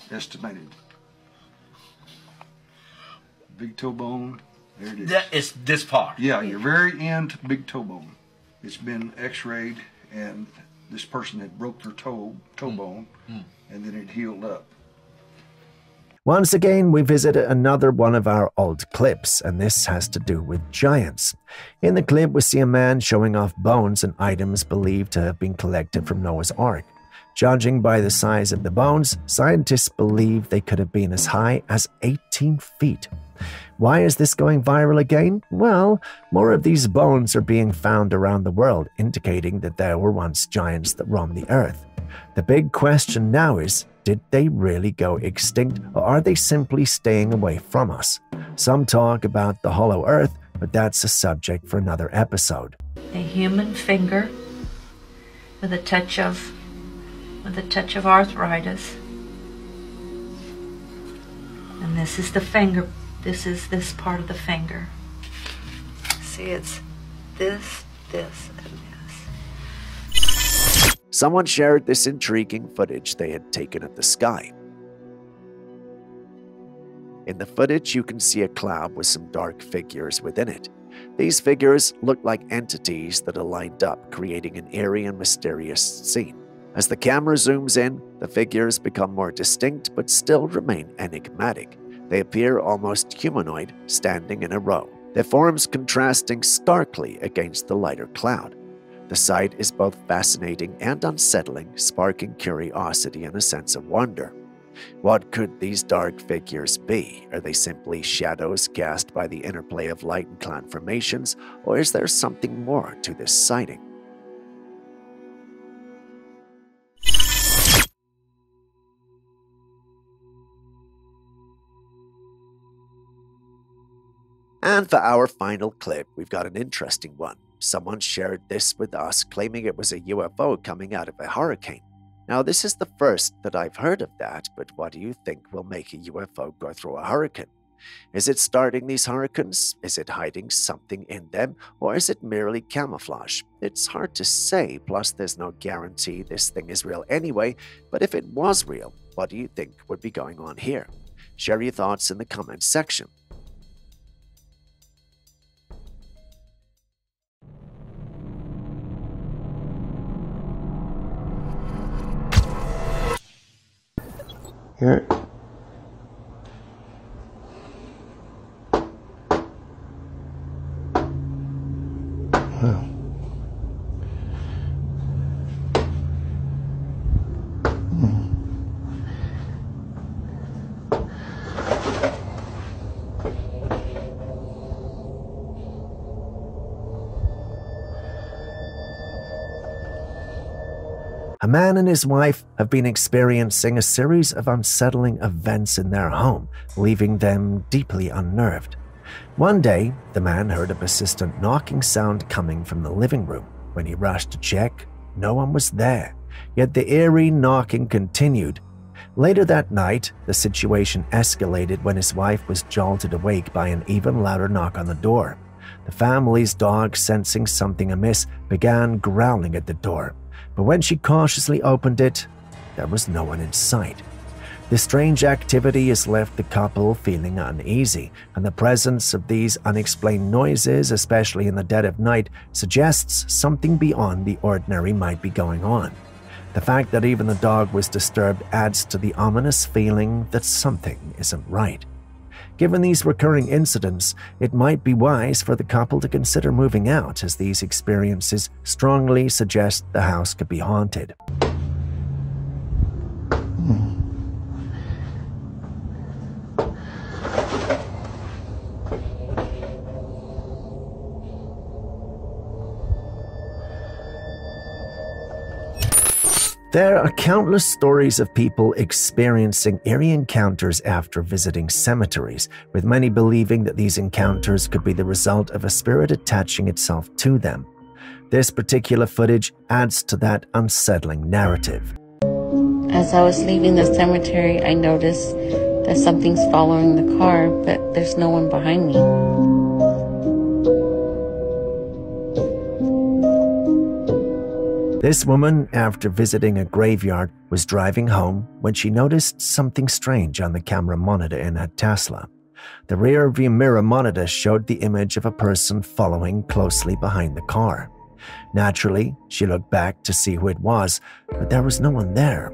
estimated. Big toe bone, there it is. That is this part? Yeah, your very end big toe bone. It's been x-rayed, and this person had broke their toe bone, and then it healed up. Once again, we visit another one of our old clips, and this has to do with giants. In the clip, we see a man showing off bones and items believed to have been collected from Noah's Ark. Judging by the size of the bones, scientists believe they could have been as high as 18 feet. Why is this going viral again? Well, more of these bones are being found around the world, indicating that there were once giants that roamed the earth. The big question now is, did they really go extinct, or are they simply staying away from us? Some talk about the hollow earth, but that's a subject for another episode. A human finger with a touch of arthritis. And this is the finger. This is this part of the finger. See, it's this, and this. Someone shared this intriguing footage they had taken of the sky. In the footage, you can see a cloud with some dark figures within it. These figures look like entities that are lined up, creating an eerie and mysterious scene. As the camera zooms in, the figures become more distinct but still remain enigmatic. They appear almost humanoid, standing in a row, their forms contrasting starkly against the lighter cloud. The sight is both fascinating and unsettling, sparking curiosity and a sense of wonder. What could these dark figures be? Are they simply shadows cast by the interplay of light and cloud formations, or is there something more to this sighting? And for our final clip, we've got an interesting one. Someone shared this with us, claiming it was a UFO coming out of a hurricane. Now, this is the first that I've heard of that, but what do you think will make a UFO go through a hurricane? Is it starting these hurricanes? Is it hiding something in them? Or is it merely camouflage? It's hard to say, plus there's no guarantee this thing is real anyway, but if it was real, what do you think would be going on here? Share your thoughts in the comments section. Here. Wow. A man and his wife have been experiencing a series of unsettling events in their home, leaving them deeply unnerved. One day, the man heard a persistent knocking sound coming from the living room. When he rushed to check, no one was there, yet the eerie knocking continued. Later that night, the situation escalated when his wife was jolted awake by an even louder knock on the door. The family's dog, sensing something amiss, began growling at the door. But when she cautiously opened it, there was no one in sight. The strange activity has left the couple feeling uneasy, and the presence of these unexplained noises, especially in the dead of night, suggests something beyond the ordinary might be going on. The fact that even the dog was disturbed adds to the ominous feeling that something isn't right. Given these recurring incidents, it might be wise for the couple to consider moving out, as these experiences strongly suggest the house could be haunted. There are countless stories of people experiencing eerie encounters after visiting cemeteries, with many believing that these encounters could be the result of a spirit attaching itself to them. This particular footage adds to that unsettling narrative. As I was leaving the cemetery, I noticed that something's following the car, but there's no one behind me. This woman, after visiting a graveyard, was driving home when she noticed something strange on the camera monitor in her Tesla. The rear-view mirror monitor showed the image of a person following closely behind the car. Naturally, she looked back to see who it was, but there was no one there.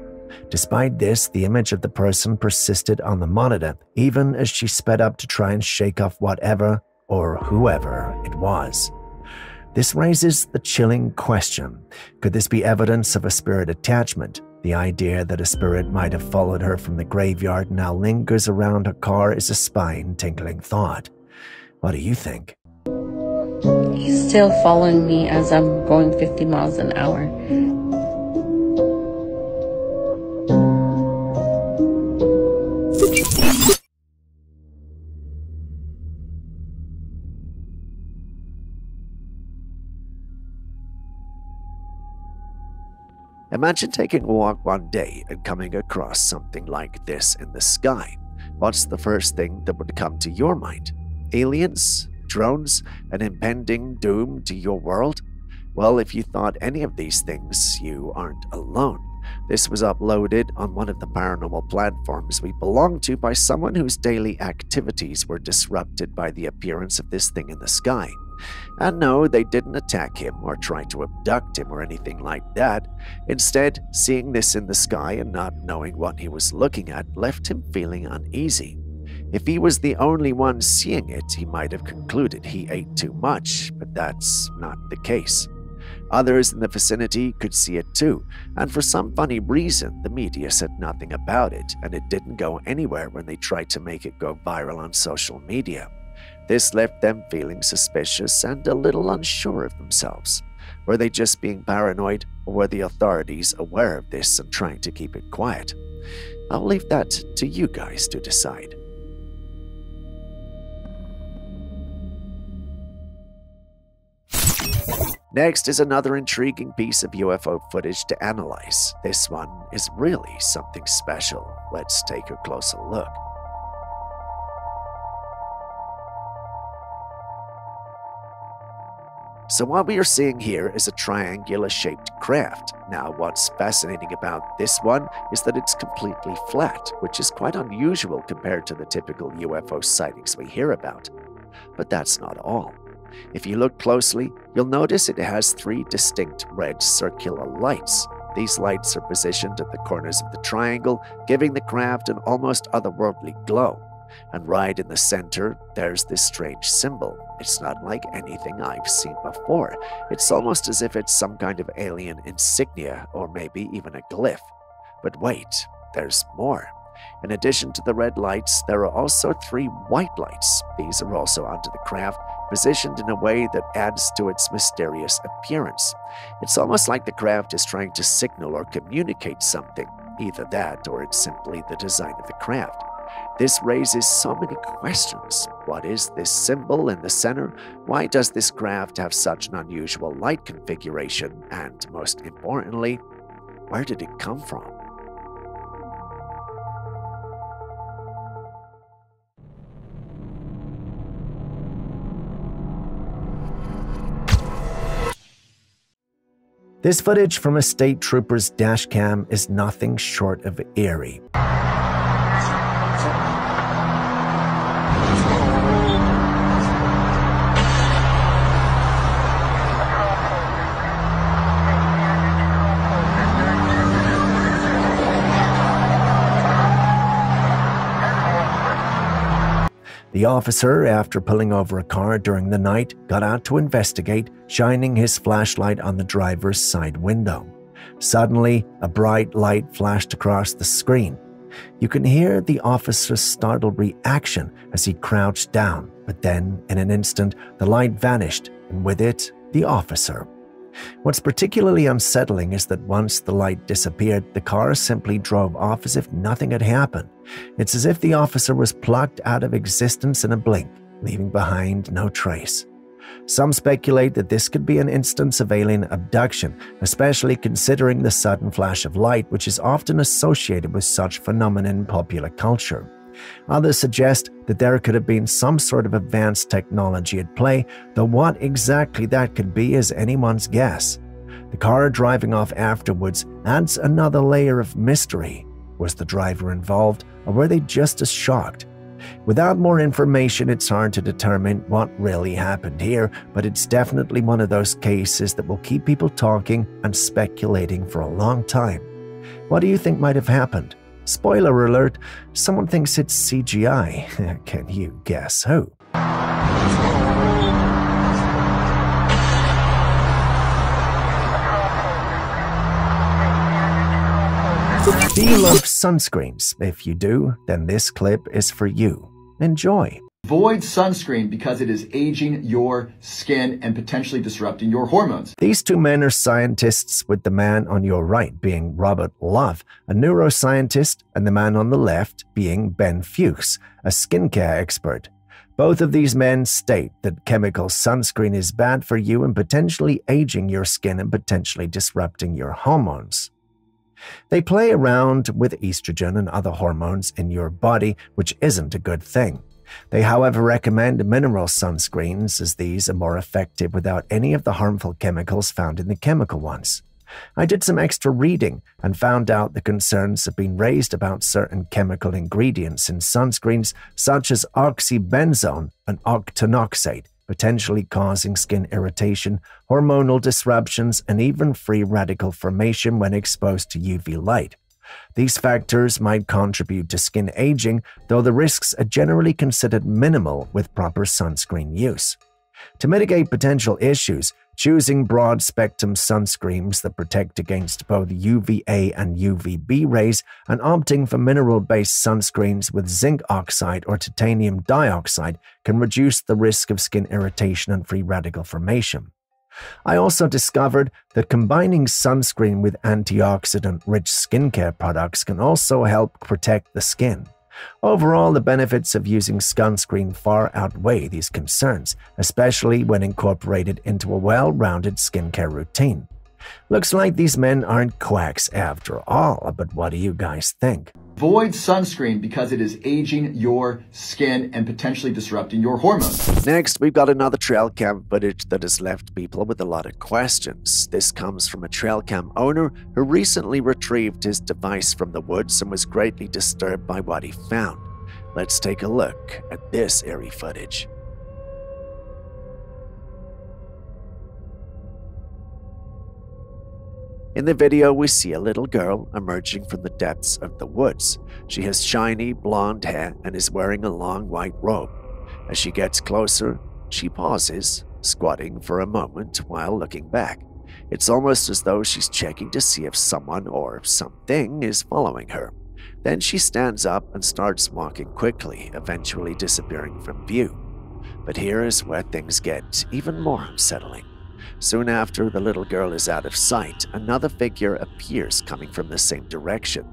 Despite this, the image of the person persisted on the monitor, even as she sped up to try and shake off whatever or whoever it was. This raises the chilling question: could this be evidence of a spirit attachment? The idea that a spirit might have followed her from the graveyard and now lingers around her car is a spine-tingling thought. What do you think? He's still following me as I'm going 50 miles an hour. Imagine taking a walk one day and coming across something like this in the sky. What's the first thing that would come to your mind? Aliens? Drones? An impending doom to your world? Well, if you thought any of these things, you aren't alone. This was uploaded on one of the paranormal platforms we belong to by someone whose daily activities were disrupted by the appearance of this thing in the sky. And no, they didn't attack him or try to abduct him or anything like that. Instead, seeing this in the sky and not knowing what he was looking at left him feeling uneasy. If he was the only one seeing it, he might have concluded he ate too much, but that's not the case. Others in the vicinity could see it too, and for some funny reason, the media said nothing about it, and it didn't go anywhere when they tried to make it go viral on social media. This left them feeling suspicious and a little unsure of themselves. Were they just being paranoid, or were the authorities aware of this and trying to keep it quiet? I'll leave that to you guys to decide. Next is another intriguing piece of UFO footage to analyze. This one is really something special. Let's take a closer look. So what we are seeing here is a triangular-shaped craft. Now, what's fascinating about this one is that it's completely flat, which is quite unusual compared to the typical UFO sightings we hear about. But that's not all. If you look closely, you'll notice it has three distinct red circular lights. These lights are positioned at the corners of the triangle, giving the craft an almost otherworldly glow. And right in the center, there's this strange symbol. It's not like anything I've seen before. It's almost as if it's some kind of alien insignia, or maybe even a glyph. But wait, there's more. In addition to the red lights, there are also three white lights. These are also onto the craft, positioned in a way that adds to its mysterious appearance. It's almost like the craft is trying to signal or communicate something. Either that, or it's simply the design of the craft. This raises so many questions. What is this symbol in the center? Why does this craft have such an unusual light configuration? And most importantly, where did it come from? This footage from a state trooper's dash cam is nothing short of eerie. The officer, after pulling over a car during the night, got out to investigate, shining his flashlight on the driver's side window. Suddenly, a bright light flashed across the screen. You can hear the officer's startled reaction as he crouched down, but then, in an instant, the light vanished, and with it, the officer. What's particularly unsettling is that once the light disappeared, the car simply drove off as if nothing had happened. It's as if the officer was plucked out of existence in a blink, leaving behind no trace. Some speculate that this could be an instance of alien abduction, especially considering the sudden flash of light which is often associated with such phenomena in popular culture. Others suggest that there could have been some sort of advanced technology at play, though what exactly that could be is anyone's guess. The car driving off afterwards adds another layer of mystery. Was the driver involved, or were they just as shocked? Without more information, it's hard to determine what really happened here, but it's definitely one of those cases that will keep people talking and speculating for a long time. What do you think might have happened? Spoiler alert, someone thinks it's CGI. Can you guess who? Do you love sunscreens? If you do, then this clip is for you. Enjoy. Avoid sunscreen because it is aging your skin and potentially disrupting your hormones. These two men are scientists, with the man on your right being Robert Love, a neuroscientist, and the man on the left being Ben Fuchs, a skincare expert. Both of these men state that chemical sunscreen is bad for you and potentially aging your skin and potentially disrupting your hormones. They play around with estrogen and other hormones in your body, which isn't a good thing. They, however, recommend mineral sunscreens, as these are more effective without any of the harmful chemicals found in the chemical ones. I did some extra reading and found out the concerns have been raised about certain chemical ingredients in sunscreens, such as oxybenzone and octinoxate, potentially causing skin irritation, hormonal disruptions, and even free radical formation when exposed to UV light. These factors might contribute to skin aging, though the risks are generally considered minimal with proper sunscreen use. To mitigate potential issues, choosing broad-spectrum sunscreens that protect against both UVA and UVB rays and opting for mineral-based sunscreens with zinc oxide or titanium dioxide can reduce the risk of skin irritation and free radical formation. I also discovered that combining sunscreen with antioxidant-rich skincare products can also help protect the skin. Overall, the benefits of using sunscreen far outweigh these concerns, especially when incorporated into a well-rounded skincare routine. Looks like these men aren't quacks after all, but what do you guys think? Avoid sunscreen because it is aging your skin and potentially disrupting your hormones. Next, we've got another Trailcam footage that has left people with a lot of questions. This comes from a Trailcam owner who recently retrieved his device from the woods and was greatly disturbed by what he found. Let's take a look at this eerie footage. In the video, we see a little girl emerging from the depths of the woods. She has shiny blonde hair and is wearing a long white robe. As she gets closer, she pauses, squatting for a moment while looking back. It's almost as though she's checking to see if someone or something is following her. Then she stands up and starts walking quickly, eventually disappearing from view. But here is where things get even more unsettling. Soon after the little girl is out of sight, another figure appears coming from the same direction.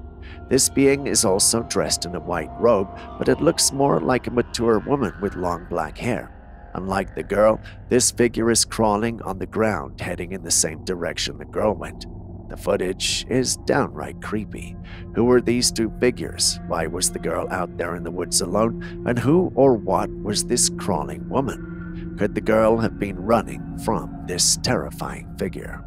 This being is also dressed in a white robe, but it looks more like a mature woman with long black hair. Unlike the girl, this figure is crawling on the ground, heading in the same direction the girl went. The footage is downright creepy. Who were these two figures? Why was the girl out there in the woods alone? And who or what was this crawling woman? Could the girl have been running from this terrifying figure?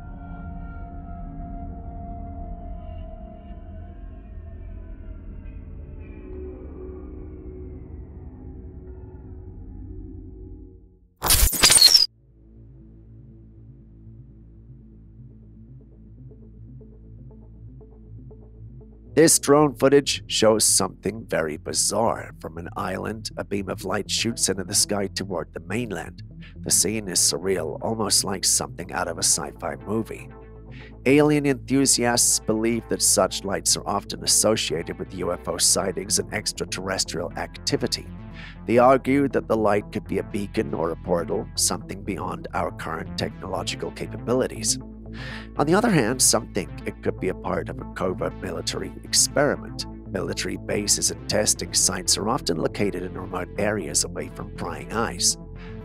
This drone footage shows something very bizarre. From an island, a beam of light shoots into the sky toward the mainland. The scene is surreal, almost like something out of a sci-fi movie. Alien enthusiasts believe that such lights are often associated with UFO sightings and extraterrestrial activity. They argue that the light could be a beacon or a portal, something beyond our current technological capabilities. On the other hand, some think it could be a part of a covert military experiment. Military bases and testing sites are often located in remote areas away from prying eyes.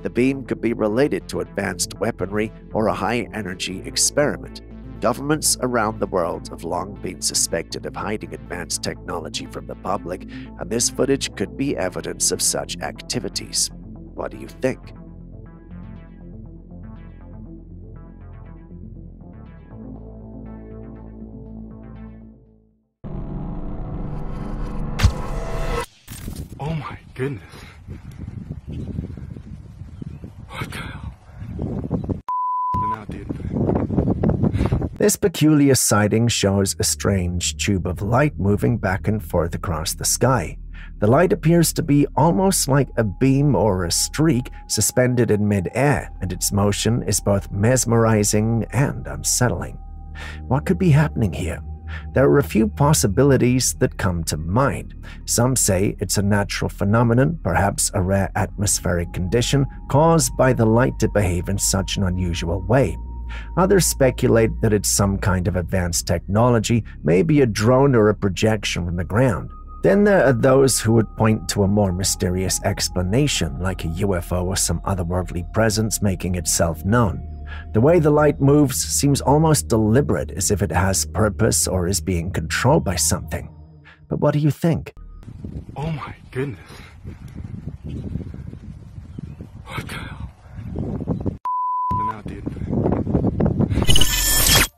The beam could be related to advanced weaponry or a high-energy experiment. Governments around the world have long been suspected of hiding advanced technology from the public, and this footage could be evidence of such activities. What do you think? Oh my goodness. What the hell? Now, dude. This peculiar sighting shows a strange tube of light moving back and forth across the sky. The light appears to be almost like a beam or a streak suspended in mid-air, and its motion is both mesmerizing and unsettling. What could be happening here? There are a few possibilities that come to mind. Some say it's a natural phenomenon, perhaps a rare atmospheric condition caused by the light to behave in such an unusual way. Others speculate that it's some kind of advanced technology, maybe a drone or a projection from the ground. Then there are those who would point to a more mysterious explanation, like a UFO or some otherworldly presence making itself known. The way the light moves seems almost deliberate, as if it has purpose or is being controlled by something. But what do you think? Oh my goodness. What the hell? Now, dude.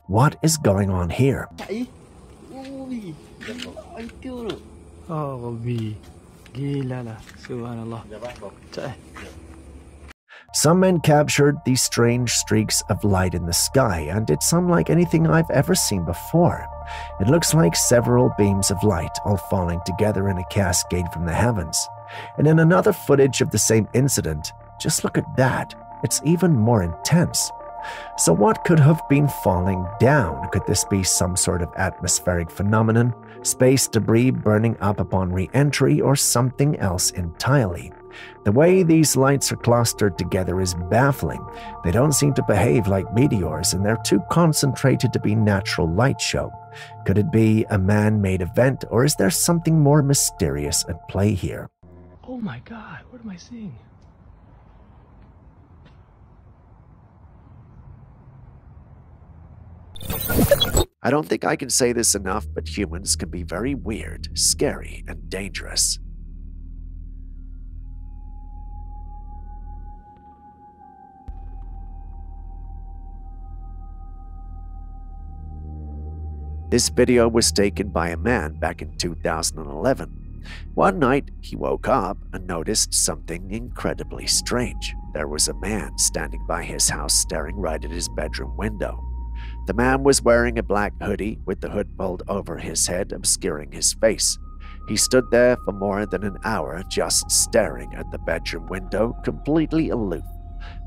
What is going on here? Oh, Rabbi. Gila lah. Subhanallah. Some men captured these strange streaks of light in the sky, and it's unlike anything I've ever seen before. It looks like several beams of light all falling together in a cascade from the heavens. And in another footage of the same incident, just look at that. It's even more intense. So what could have been falling down? Could this be some sort of atmospheric phenomenon, space debris burning up upon re-entry, or something else entirely? The way these lights are clustered together is baffling. They don't seem to behave like meteors, and they're too concentrated to be natural light show. Could it be a man-made event, or is there something more mysterious at play here? Oh my God, what am I seeing? I don't think I can say this enough, but humans can be very weird, scary, and dangerous. This video was taken by a man back in 2011. One night, he woke up and noticed something incredibly strange. There was a man standing by his house staring right at his bedroom window. The man was wearing a black hoodie with the hood pulled over his head, obscuring his face. He stood there for more than an hour, just staring at the bedroom window, completely aloof.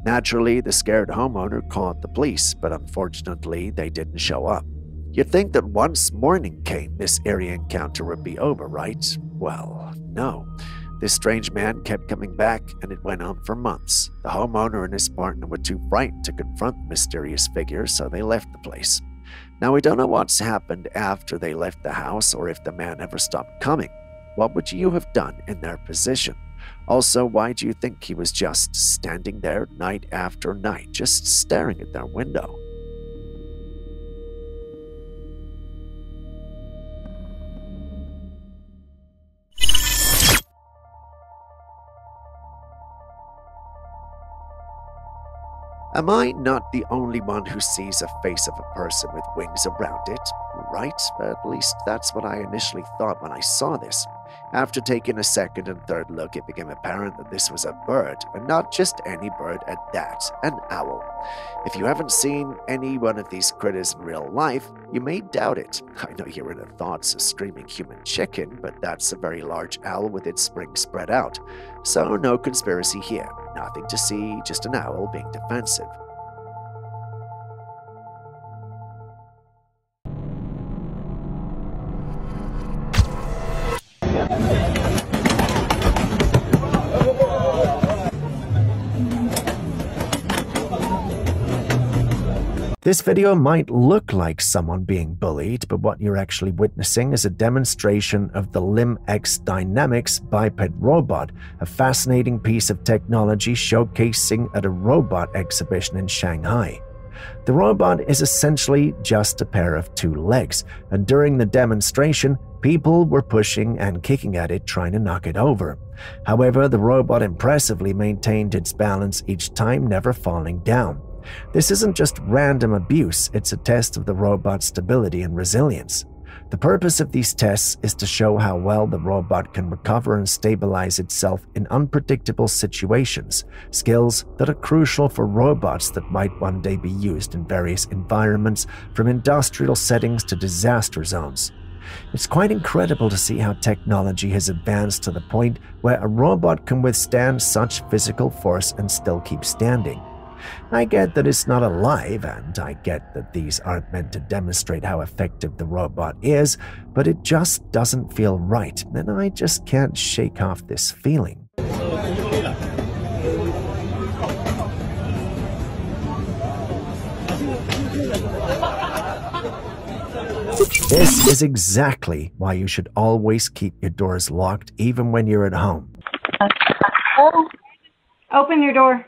Naturally, the scared homeowner called the police, but unfortunately, they didn't show up. You'd think that once morning came, this eerie encounter would be over, right? Well, no. This strange man kept coming back, and it went on for months. The homeowner and his partner were too frightened to confront the mysterious figure, so they left the place. Now, we don't know what's happened after they left the house, or if the man ever stopped coming. What would you have done in their position? Also, why do you think he was just standing there night after night, just staring at their window? Am I not the only one who sees a face of a person with wings around it? Right? At least that's what I initially thought when I saw this. After taking a second and third look, it became apparent that this was a bird, and not just any bird at that, an owl. If you haven't seen any one of these critters in real life, you may doubt it. I know your inner thoughts a screaming human chicken, but that's a very large owl with its wings spread out. So no conspiracy here. Nothing to see, just an owl being defensive. This video might look like someone being bullied, but what you're actually witnessing is a demonstration of the Limb X Dynamics biped robot, a fascinating piece of technology showcasing at a robot exhibition in Shanghai. The robot is essentially just a pair of two legs, and during the demonstration, people were pushing and kicking at it trying to knock it over. However, the robot impressively maintained its balance each time, never falling down. This isn't just random abuse, it's a test of the robot's stability and resilience. The purpose of these tests is to show how well the robot can recover and stabilize itself in unpredictable situations, skills that are crucial for robots that might one day be used in various environments, from industrial settings to disaster zones. It's quite incredible to see how technology has advanced to the point where a robot can withstand such physical force and still keep standing. I get that it's not alive, and I get that these aren't meant to demonstrate how effective the robot is, but it just doesn't feel right, and I just can't shake off this feeling. This is exactly why you should always keep your doors locked, even when you're at home. Open your door.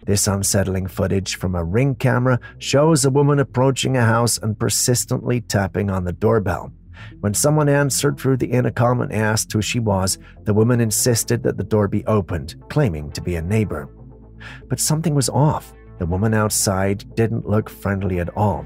This unsettling footage from a Ring camera shows a woman approaching a house and persistently tapping on the doorbell. When someone answered through the intercom and asked who she was, the woman insisted that the door be opened, claiming to be a neighbor. But something was off. The woman outside didn't look friendly at all.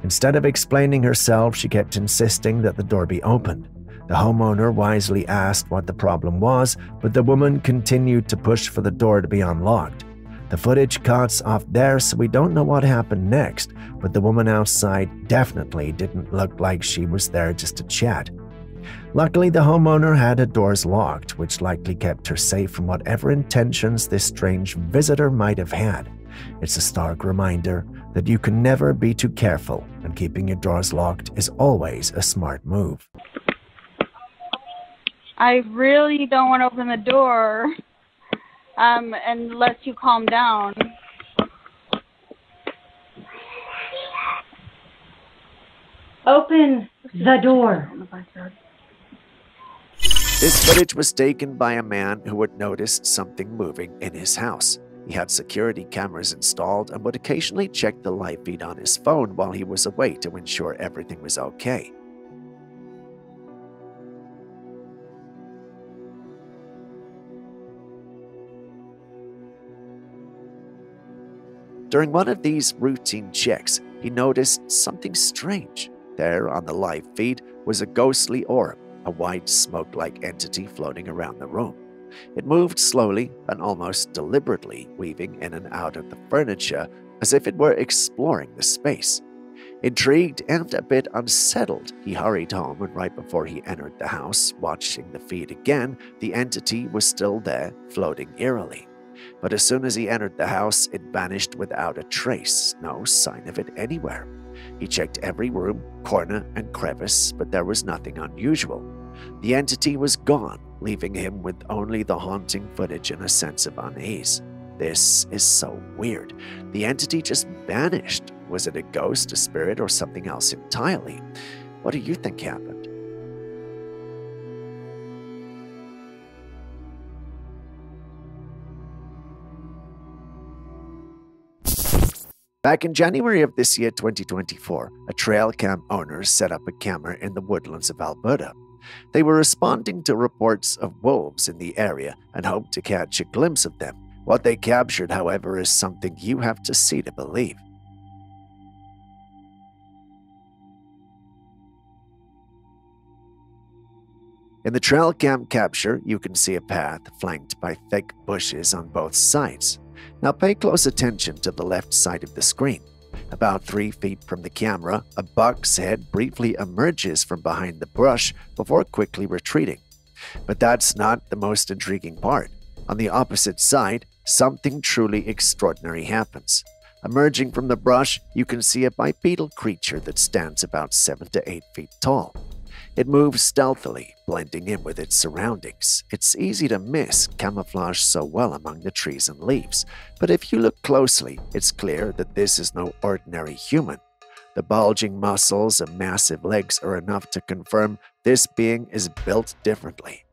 Instead of explaining herself, she kept insisting that the door be opened. The homeowner wisely asked what the problem was, but the woman continued to push for the door to be unlocked. The footage cuts off there, so we don't know what happened next, but the woman outside definitely didn't look like she was there just to chat. Luckily, the homeowner had her doors locked, which likely kept her safe from whatever intentions this strange visitor might have had. It's a stark reminder that you can never be too careful, and keeping your doors locked is always a smart move. I really don't want to open the door. Unless you calm down. Open the door. This footage was taken by a man who had noticed something moving in his house. He had security cameras installed and would occasionally check the live feed on his phone while he was away to ensure everything was okay. During one of these routine checks, he noticed something strange. There on the live feed was a ghostly orb, a white smoke-like entity floating around the room. It moved slowly and almost deliberately, weaving in and out of the furniture as if it were exploring the space. Intrigued and a bit unsettled, he hurried home, and right before he entered the house, watching the feed again, the entity was still there, floating eerily. But as soon as he entered the house, it vanished without a trace, no sign of it anywhere. He checked every room, corner, and crevice, but there was nothing unusual. The entity was gone, leaving him with only the haunting footage and a sense of unease. This is so weird. The entity just vanished. Was it a ghost, a spirit, or something else entirely? What do you think happened? Back in January of this year, 2024, a Trailcam owner set up a camera in the woodlands of Alberta. They were responding to reports of wolves in the area and hoped to catch a glimpse of them. What they captured, however, is something you have to see to believe. In the Trailcam capture, you can see a path flanked by thick bushes on both sides. Now pay close attention to the left side of the screen. About 3 feet from the camera, a buck's head briefly emerges from behind the brush before quickly retreating. But that's not the most intriguing part. On the opposite side, something truly extraordinary happens. Emerging from the brush, you can see a bipedal creature that stands about 7 to 8 feet tall. It moves stealthily, blending in with its surroundings. It's easy to miss, camouflaged so well among the trees and leaves, but if you look closely, it's clear that this is no ordinary human. The bulging muscles and massive legs are enough to confirm this being is built differently.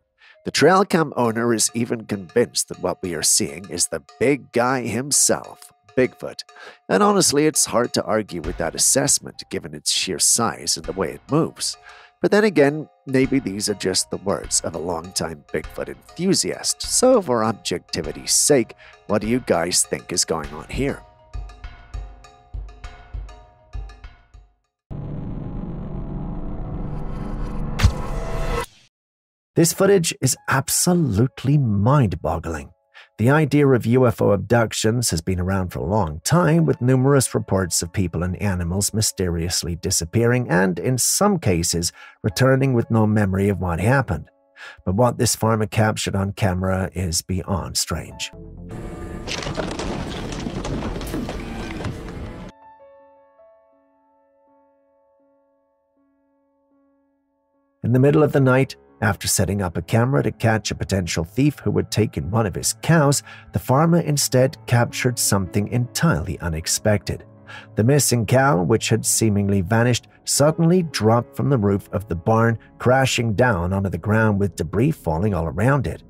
The Trailcam owner is even convinced that what we are seeing is the big guy himself, Bigfoot. And honestly, it's hard to argue with that assessment given its sheer size and the way it moves. But then again, maybe these are just the words of a longtime Bigfoot enthusiast. So for objectivity's sake, what do you guys think is going on here? This footage is absolutely mind-boggling. The idea of UFO abductions has been around for a long time, with numerous reports of people and animals mysteriously disappearing and, in some cases, returning with no memory of what happened. But what this farmer captured on camera is beyond strange. In the middle of the night, after setting up a camera to catch a potential thief who had taken one of his cows, the farmer instead captured something entirely unexpected. The missing cow, which had seemingly vanished, suddenly dropped from the roof of the barn, crashing down onto the ground with debris falling all around it.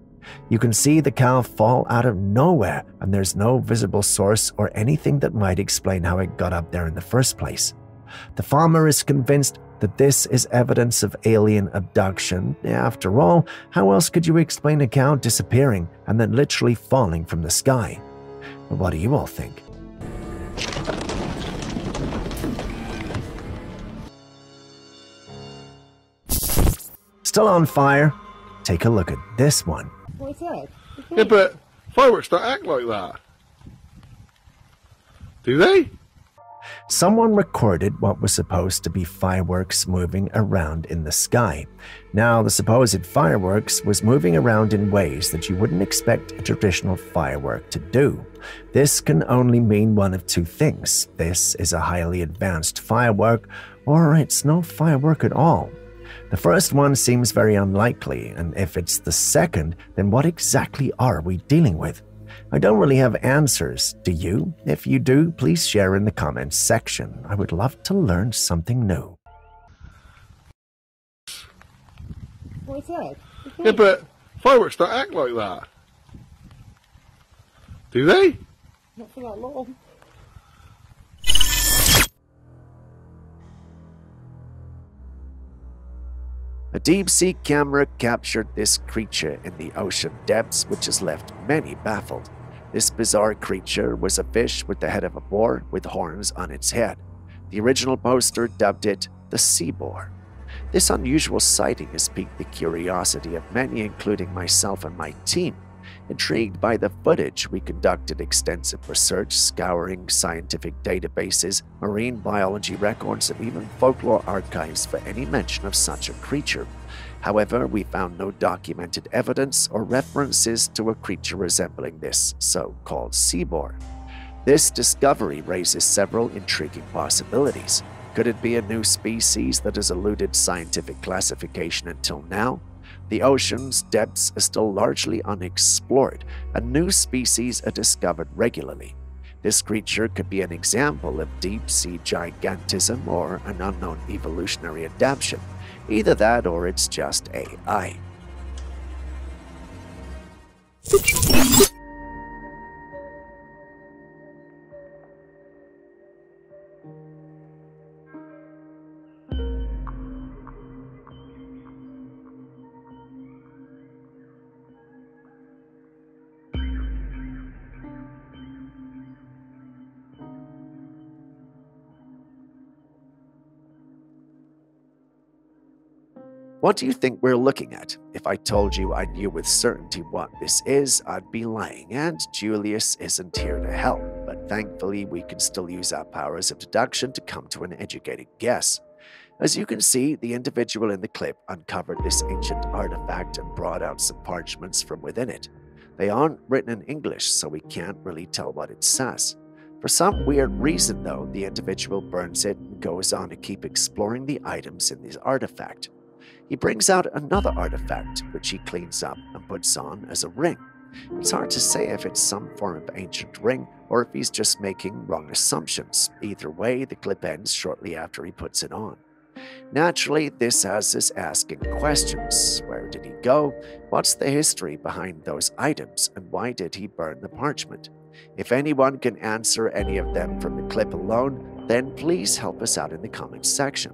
You can see the cow fall out of nowhere, and there's no visible source or anything that might explain how it got up there in the first place. The farmer is convinced that this is evidence of alien abduction. After all, how else could you explain a cow disappearing and then literally falling from the sky? But what do you all think? Still on fire? Take a look at this one. What's that? Yeah, but fireworks don't act like that. Do they? Someone recorded what was supposed to be fireworks moving around in the sky. Now, the supposed fireworks was moving around in ways that you wouldn't expect a traditional firework to do. This can only mean one of two things. This is a highly advanced firework, or it's no firework at all. The first one seems very unlikely, and if it's the second, then what exactly are we dealing with? I don't really have answers, do you? If you do, please share in the comments section. I would love to learn something new. What's that? Yeah, but fireworks don't act like that. Do they? Not for that long. A deep-sea camera captured this creature in the ocean depths, which has left many baffled. This bizarre creature was a fish with the head of a boar with horns on its head. The original poster dubbed it the sea boar. This unusual sighting has piqued the curiosity of many, including myself and my team. Intrigued by the footage, we conducted extensive research, scouring scientific databases, marine biology records, and even folklore archives for any mention of such a creature. However, we found no documented evidence or references to a creature resembling this so-called sea boar. This discovery raises several intriguing possibilities. Could it be a new species that has eluded scientific classification until now? The ocean's depths are still largely unexplored, and new species are discovered regularly. This creature could be an example of deep-sea gigantism or an unknown evolutionary adaptation. Either that or it's just AI. What do you think we're looking at? If I told you I knew with certainty what this is, I'd be lying, and Julius isn't here to help, but thankfully we can still use our powers of deduction to come to an educated guess. As you can see, the individual in the clip uncovered this ancient artifact and brought out some parchments from within it. They aren't written in English, so we can't really tell what it says. For some weird reason, though, the individual burns it and goes on to keep exploring the items in this artifact. He brings out another artifact, which he cleans up and puts on as a ring. It's hard to say if it's some form of ancient ring or if he's just making wrong assumptions. Either way, the clip ends shortly after he puts it on. Naturally, this has us asking questions. Where did he go? What's the history behind those items? And why did he burn the parchment? If anyone can answer any of them from the clip alone, then please help us out in the comments section.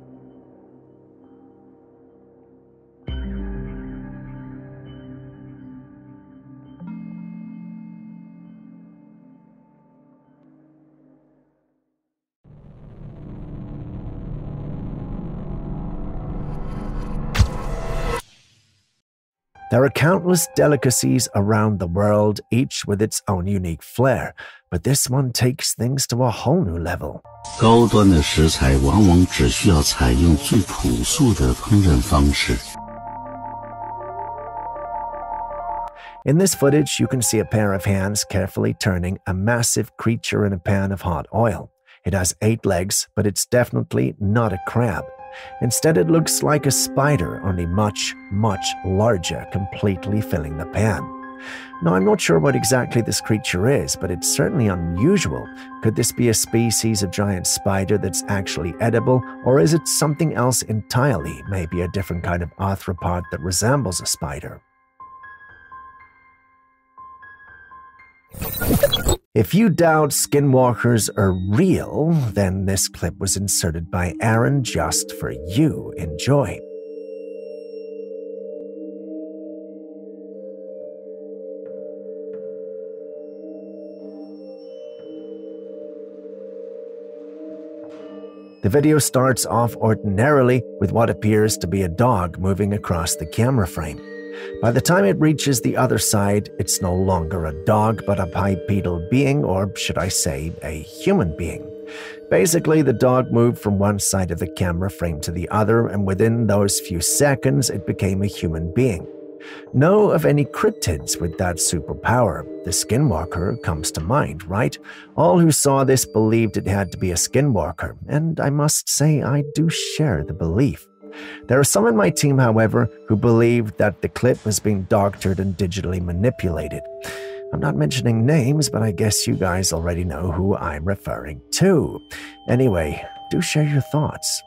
There are countless delicacies around the world, each with its own unique flair, but this one takes things to a whole new level. 高端的食材往往只需要采用最朴素的烹饪方式。 In this footage, you can see a pair of hands carefully turning a massive creature in a pan of hot oil. It has 8 legs, but it's definitely not a crab. Instead, it looks like a spider, only much, much larger, completely filling the pan. Now, I'm not sure what exactly this creature is, but it's certainly unusual. Could this be a species of giant spider that's actually edible, or is it something else entirely, maybe a different kind of arthropod that resembles a spider? If you doubt skinwalkers are real, then this clip was inserted by Aaron just for you. Enjoy. The video starts off ordinarily with what appears to be a dog moving across the camera frame. By the time it reaches the other side, it's no longer a dog, but a bipedal being, or should I say, a human being. Basically, the dog moved from one side of the camera frame to the other, and within those few seconds, it became a human being. Know of any cryptids with that superpower? The skinwalker comes to mind, right? All who saw this believed it had to be a skinwalker, and I must say I do share the belief. There are some in my team, however, who believe that the clip was being doctored and digitally manipulated. I'm not mentioning names, but I guess you guys already know who I'm referring to. Anyway, do share your thoughts.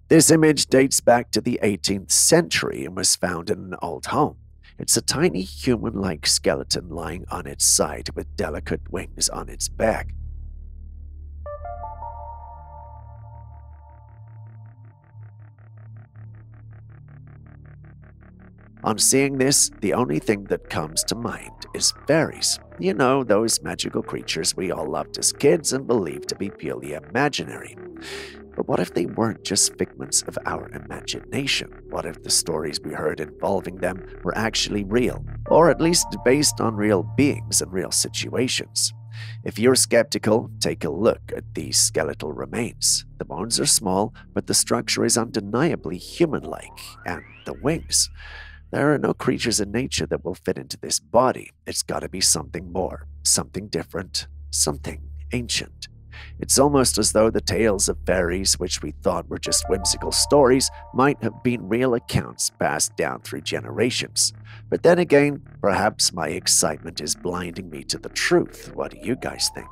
This image dates back to the 18th century and was found in an old home. It's a tiny human-like skeleton lying on its side with delicate wings on its back. On seeing this, the only thing that comes to mind is fairies. You know, those magical creatures we all loved as kids and believed to be purely imaginary. But what if they weren't just figments of our imagination? What if the stories we heard involving them were actually real, or at least based on real beings and real situations? If you're skeptical, take a look at these skeletal remains. The bones are small, but the structure is undeniably human-like, and the wings. There are no creatures in nature that will fit into this body. It's got to be something more, something different, something ancient. It's almost as though the tales of fairies, which we thought were just whimsical stories, might have been real accounts passed down through generations. But then again, perhaps my excitement is blinding me to the truth. What do you guys think?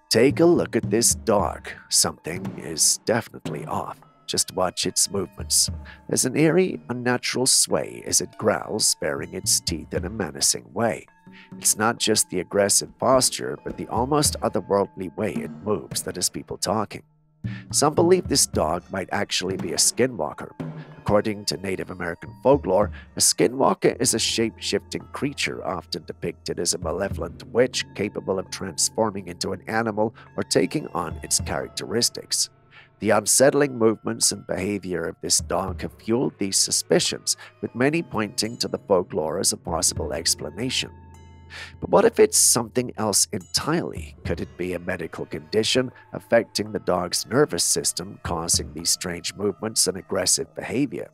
Take a look at this dog. Something is definitely off. Just watch its movements. There's an eerie, unnatural sway as it growls, baring its teeth in a menacing way. It's not just the aggressive posture, but the almost otherworldly way it moves that has people talking. Some believe this dog might actually be a skinwalker. According to Native American folklore, a skinwalker is a shape-shifting creature often depicted as a malevolent witch capable of transforming into an animal or taking on its characteristics. The unsettling movements and behavior of this dog have fueled these suspicions, with many pointing to the folklore as a possible explanation. But what if it's something else entirely? Could it be a medical condition affecting the dog's nervous system, causing these strange movements and aggressive behavior?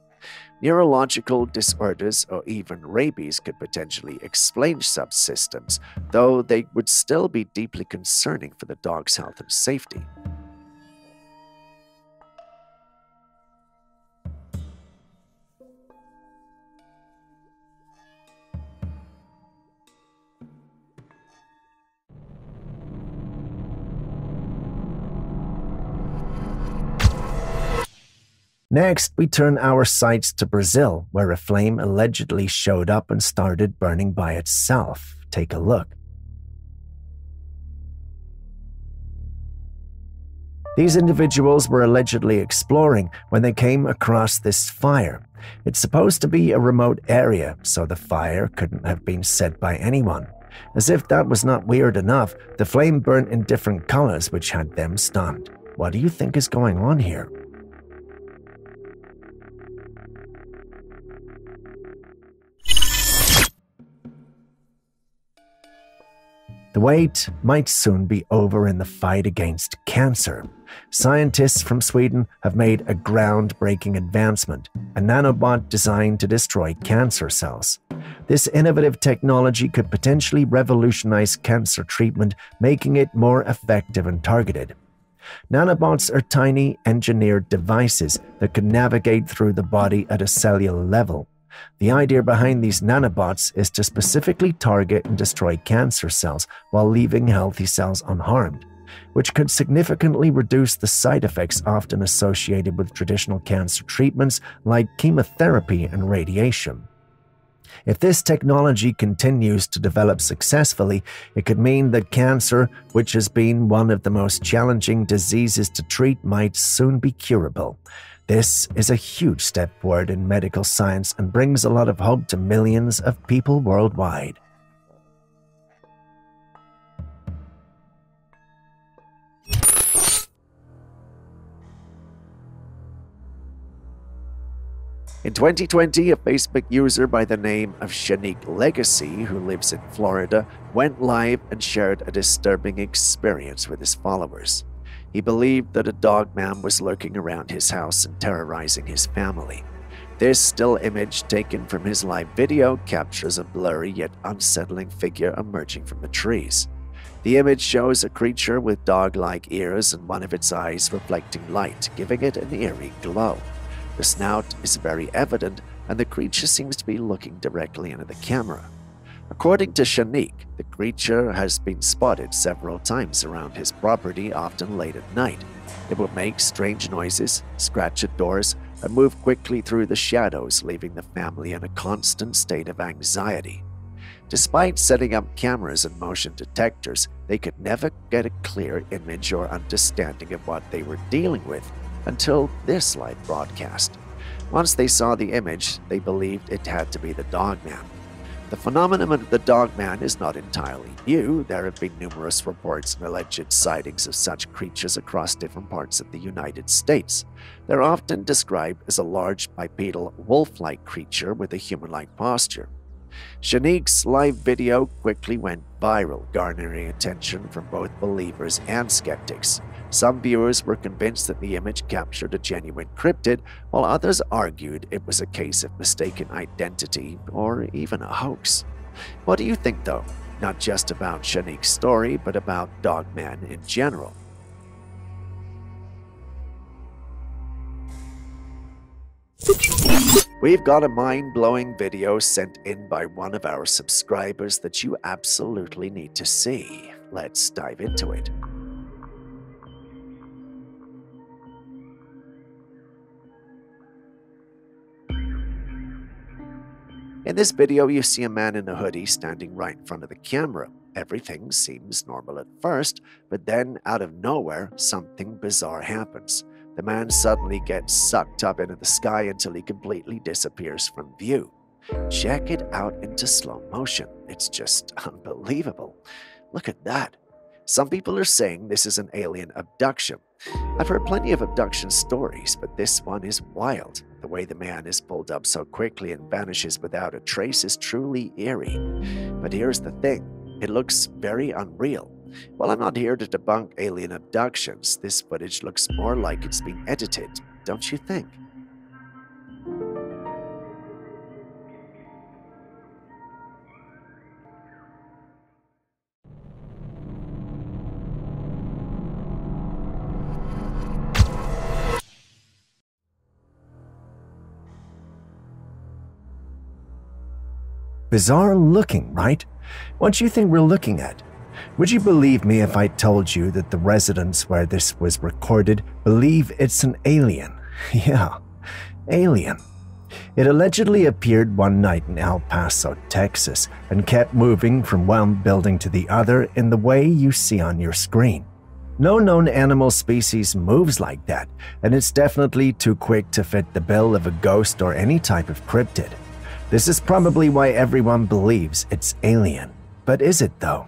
Neurological disorders or even rabies could potentially explain such systems, though they would still be deeply concerning for the dog's health and safety. Next, we turn our sights to Brazil, where a flame allegedly showed up and started burning by itself. Take a look. These individuals were allegedly exploring when they came across this fire. It's supposed to be a remote area, so the fire couldn't have been set by anyone. As if that was not weird enough, the flame burnt in different colors, which had them stunned. What do you think is going on here? The wait might soon be over in the fight against cancer. Scientists from Sweden have made a groundbreaking advancement, a nanobot designed to destroy cancer cells. This innovative technology could potentially revolutionize cancer treatment, making it more effective and targeted. Nanobots are tiny, engineered devices that can navigate through the body at a cellular level. The idea behind these nanobots is to specifically target and destroy cancer cells while leaving healthy cells unharmed, which could significantly reduce the side effects often associated with traditional cancer treatments like chemotherapy and radiation. If this technology continues to develop successfully, it could mean that cancer, which has been one of the most challenging diseases to treat, might soon be curable. This is a huge step forward in medical science and brings a lot of hope to millions of people worldwide. In 2020, a Facebook user by the name of Shanique Legacy, who lives in Florida, went live and shared a disturbing experience with his followers. He believed that a dogman was lurking around his house and terrorizing his family. This still image taken from his live video captures a blurry yet unsettling figure emerging from the trees. The image shows a creature with dog-like ears and one of its eyes reflecting light, giving it an eerie glow. The snout is very evident, and the creature seems to be looking directly into the camera. According to Shanique, the creature has been spotted several times around his property, often late at night. It will make strange noises, scratch at doors, and move quickly through the shadows, leaving the family in a constant state of anxiety. Despite setting up cameras and motion detectors, they could never get a clear image or understanding of what they were dealing with until this live broadcast. Once they saw the image, they believed it had to be the dogman. The phenomenon of the dogman is not entirely new. There have been numerous reports and alleged sightings of such creatures across different parts of the United States. They're often described as a large bipedal wolf-like creature with a human-like posture. Shanique's live video quickly went viral, garnering attention from both believers and skeptics. Some viewers were convinced that the image captured a genuine cryptid, while others argued it was a case of mistaken identity or even a hoax. What do you think, though? Not just about Shanique's story, but about dogmen in general. We've got a mind-blowing video sent in by one of our subscribers that you absolutely need to see. Let's dive into it. In this video, you see a man in a hoodie standing right in front of the camera. Everything seems normal at first, but then out of nowhere, something bizarre happens. The man suddenly gets sucked up into the sky until he completely disappears from view. Check it out into slow motion. It's just unbelievable. Look at that. Some people are saying this is an alien abduction. I've heard plenty of abduction stories, but this one is wild. The way the man is pulled up so quickly and vanishes without a trace is truly eerie. But here's the thing, it looks very unreal. While I'm not here to debunk alien abductions, this footage looks more like it's been edited, don't you think? Bizarre looking, right? What do you think we're looking at? Would you believe me if I told you that the residents where this was recorded believe it's an alien? Yeah, alien. It allegedly appeared one night in El Paso, Texas, and kept moving from one building to the other in the way you see on your screen. No known animal species moves like that, and it's definitely too quick to fit the bill of a ghost or any type of cryptid. This is probably why everyone believes it's alien. But is it though?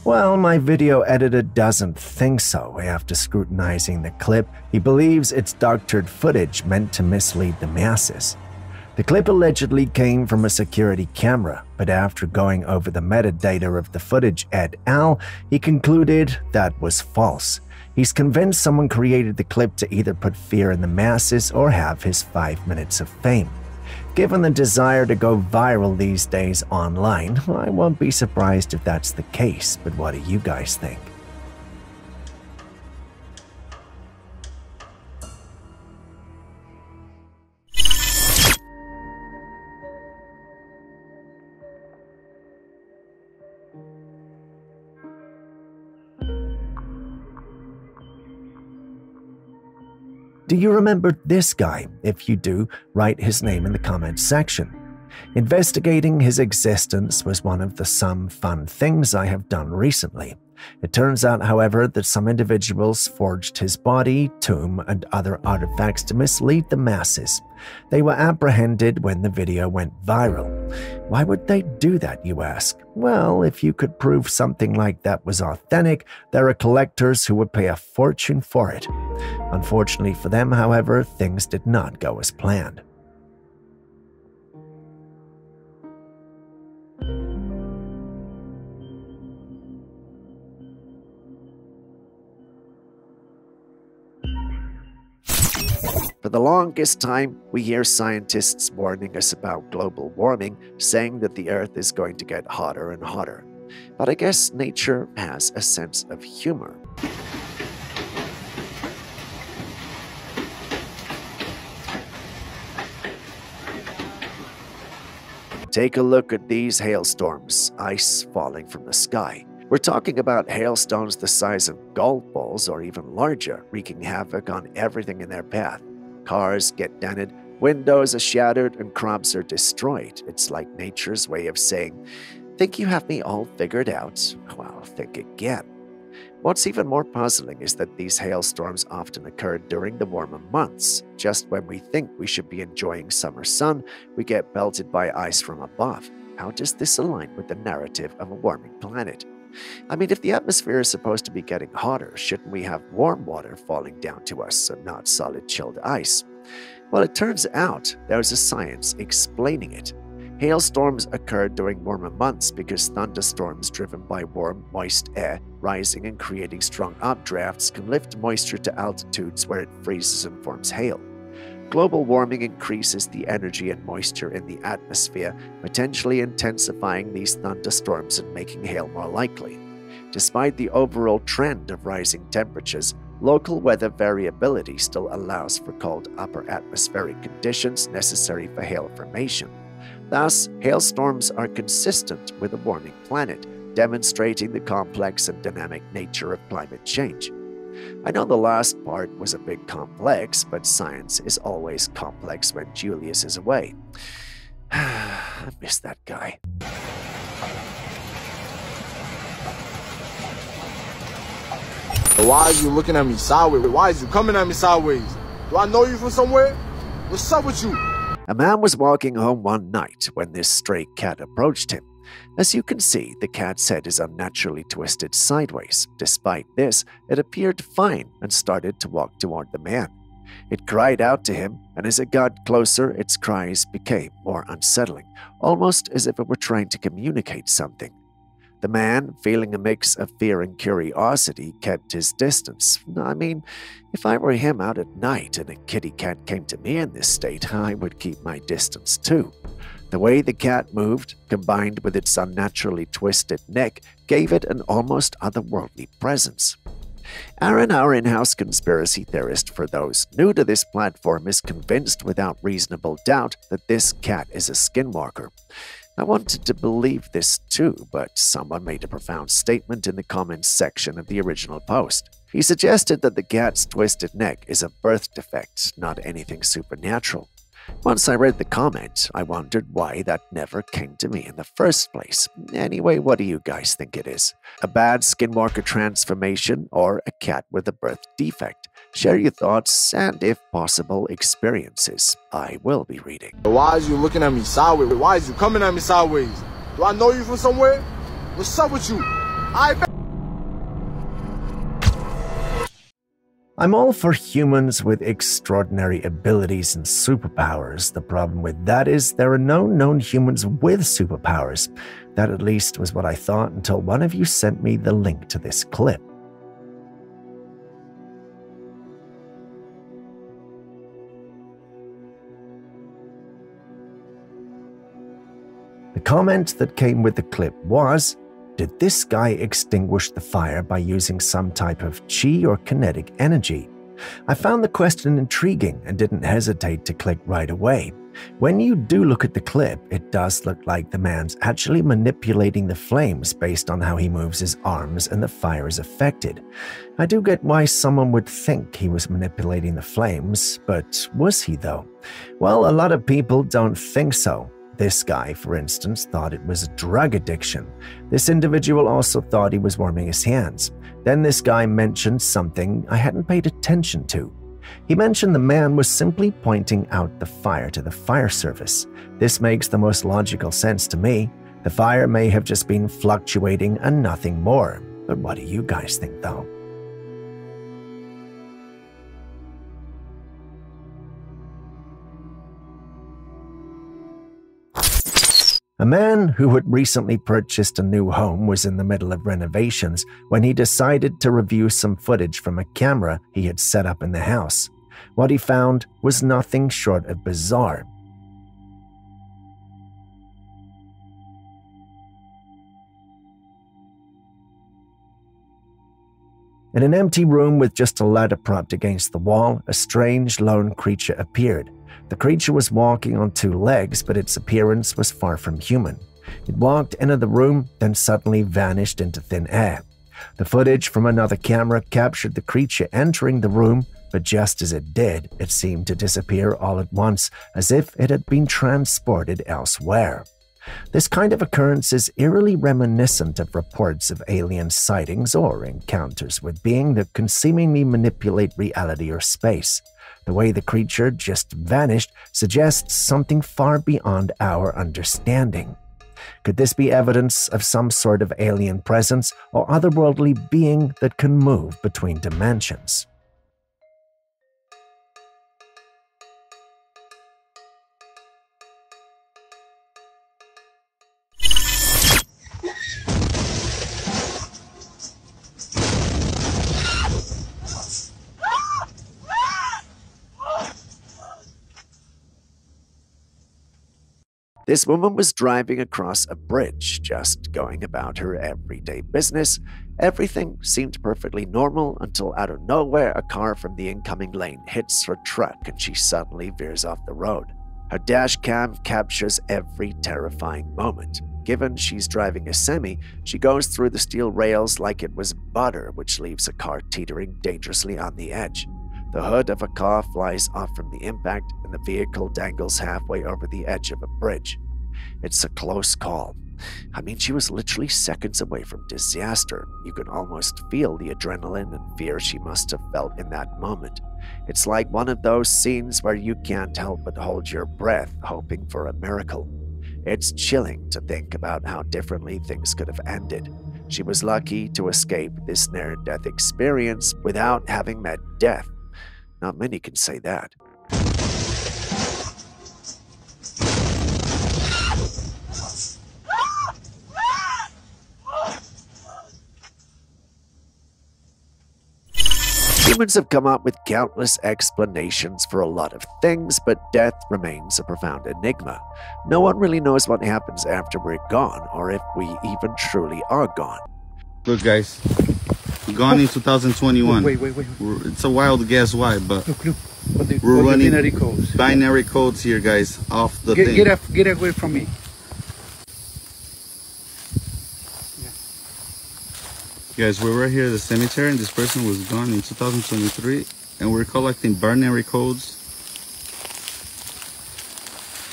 Well, my video editor doesn't think so. After scrutinizing the clip, he believes it's doctored footage meant to mislead the masses. The clip allegedly came from a security camera, but after going over the metadata of the footage et al., he concluded that was false. He's convinced someone created the clip to either put fear in the masses or have his 5 minutes of fame. Given the desire to go viral these days online, I won't be surprised if that's the case, but what do you guys think? Do you remember this guy? If you do, write his name in the comments section. Investigating his existence was one of the some fun things I have done recently. It turns out, however, that some individuals forged his body, tomb, and other artifacts to mislead the masses. They were apprehended when the video went viral. Why would they do that, you ask? Well, if you could prove something like that was authentic, there are collectors who would pay a fortune for it. Unfortunately for them, however, things did not go as planned. For the longest time, we hear scientists warning us about global warming, saying that the Earth is going to get hotter and hotter. But I guess nature has a sense of humor. Take a look at these hailstorms, ice falling from the sky. We're talking about hailstones the size of golf balls or even larger, wreaking havoc on everything in their path. Cars get dented, windows are shattered, and crops are destroyed. It's like nature's way of saying, think you have me all figured out? Well, think again. What's even more puzzling is that these hailstorms often occur during the warmer months. Just when we think we should be enjoying summer sun, we get pelted by ice from above. How does this align with the narrative of a warming planet? I mean, if the atmosphere is supposed to be getting hotter, shouldn't we have warm water falling down to us and not solid chilled ice? Well, it turns out there's a science explaining it. Hailstorms occur during warmer months because thunderstorms driven by warm, moist air rising and creating strong updrafts can lift moisture to altitudes where it freezes and forms hail. Global warming increases the energy and moisture in the atmosphere, potentially intensifying these thunderstorms and making hail more likely. Despite the overall trend of rising temperatures, local weather variability still allows for cold upper atmospheric conditions necessary for hail formation. Thus, hailstorms are consistent with a warming planet, demonstrating the complex and dynamic nature of climate change. I know the last part was a bit complex, but science is always complex when Julius is away. I miss that guy. Why are you looking at me sideways? Why is you coming at me sideways? Do I know you from somewhere? What's up with you? A man was walking home one night when this stray cat approached him. As you can see, the cat's head is unnaturally twisted sideways. Despite this, it appeared fine and started to walk toward the man. It cried out to him, and as it got closer, its cries became more unsettling, almost as if it were trying to communicate something. The man, feeling a mix of fear and curiosity, kept his distance. I mean, if I were him out at night and a kitty cat came to me in this state, I would keep my distance too. The way the cat moved, combined with its unnaturally twisted neck, gave it an almost otherworldly presence. Aaron, our in-house conspiracy theorist for those new to this platform, is convinced without reasonable doubt that this cat is a skinwalker. I wanted to believe this too, but someone made a profound statement in the comments section of the original post. He suggested that the cat's twisted neck is a birth defect, not anything supernatural. Once I read the comment, I wondered why that never came to me in the first place. Anyway, what do you guys think it is? A bad skinwalker transformation or a cat with a birth defect? Share your thoughts and, if possible, experiences. I will be reading. Why is you looking at me sideways? Why is you coming at me sideways? Do I know you from somewhere? What's up with you? I'm all for humans with extraordinary abilities and superpowers. The problem with that is there are no known humans with superpowers. That at least was what I thought until one of you sent me the link to this clip. The comment that came with the clip was, did this guy extinguish the fire by using some type of chi or kinetic energy? I found the question intriguing and didn't hesitate to click right away. When you do look at the clip, it does look like the man's actually manipulating the flames based on how he moves his arms and the fire is affected. I do get why someone would think he was manipulating the flames, but was he though? Well, a lot of people don't think so. This guy, for instance, thought it was a drug addiction. This individual also thought he was warming his hands. Then this guy mentioned something I hadn't paid attention to. He mentioned the man was simply pointing out the fire to the fire service. This makes the most logical sense to me. The fire may have just been fluctuating and nothing more. But what do you guys think, though? A man who had recently purchased a new home was in the middle of renovations when he decided to review some footage from a camera he had set up in the house. What he found was nothing short of bizarre. In an empty room with just a ladder propped against the wall, a strange lone creature appeared. The creature was walking on two legs, but its appearance was far from human. It walked into the room, then suddenly vanished into thin air. The footage from another camera captured the creature entering the room, but just as it did, it seemed to disappear all at once, as if it had been transported elsewhere. This kind of occurrence is eerily reminiscent of reports of alien sightings or encounters with beings that can seemingly manipulate reality or space. The way the creature just vanished suggests something far beyond our understanding. Could this be evidence of some sort of alien presence or otherworldly being that can move between dimensions? This woman was driving across a bridge, just going about her everyday business. Everything seemed perfectly normal until out of nowhere a car from the incoming lane hits her truck and she suddenly veers off the road. Her dash cam captures every terrifying moment. Given she's driving a semi, she goes through the steel rails like it was butter, which leaves a car teetering dangerously on the edge. The hood of a car flies off from the impact, and the vehicle dangles halfway over the edge of a bridge. It's a close call. I mean, she was literally seconds away from disaster. You could almost feel the adrenaline and fear she must have felt in that moment. It's like one of those scenes where you can't help but hold your breath, hoping for a miracle. It's chilling to think about how differently things could have ended. She was lucky to escape this near-death experience without having met death. Not many can say that. Humans have come up with countless explanations for a lot of things, but death remains a profound enigma. No one really knows what happens after we're gone, or if we even truly are gone. Look, guys, gone in 2021. Wait. It's a wild guess why, but look. We're running binary codes. Binary codes here, guys, off the thing. Get away from me. Guys, we're right here at the cemetery, and this person was gone in 2023, and we're collecting binary codes.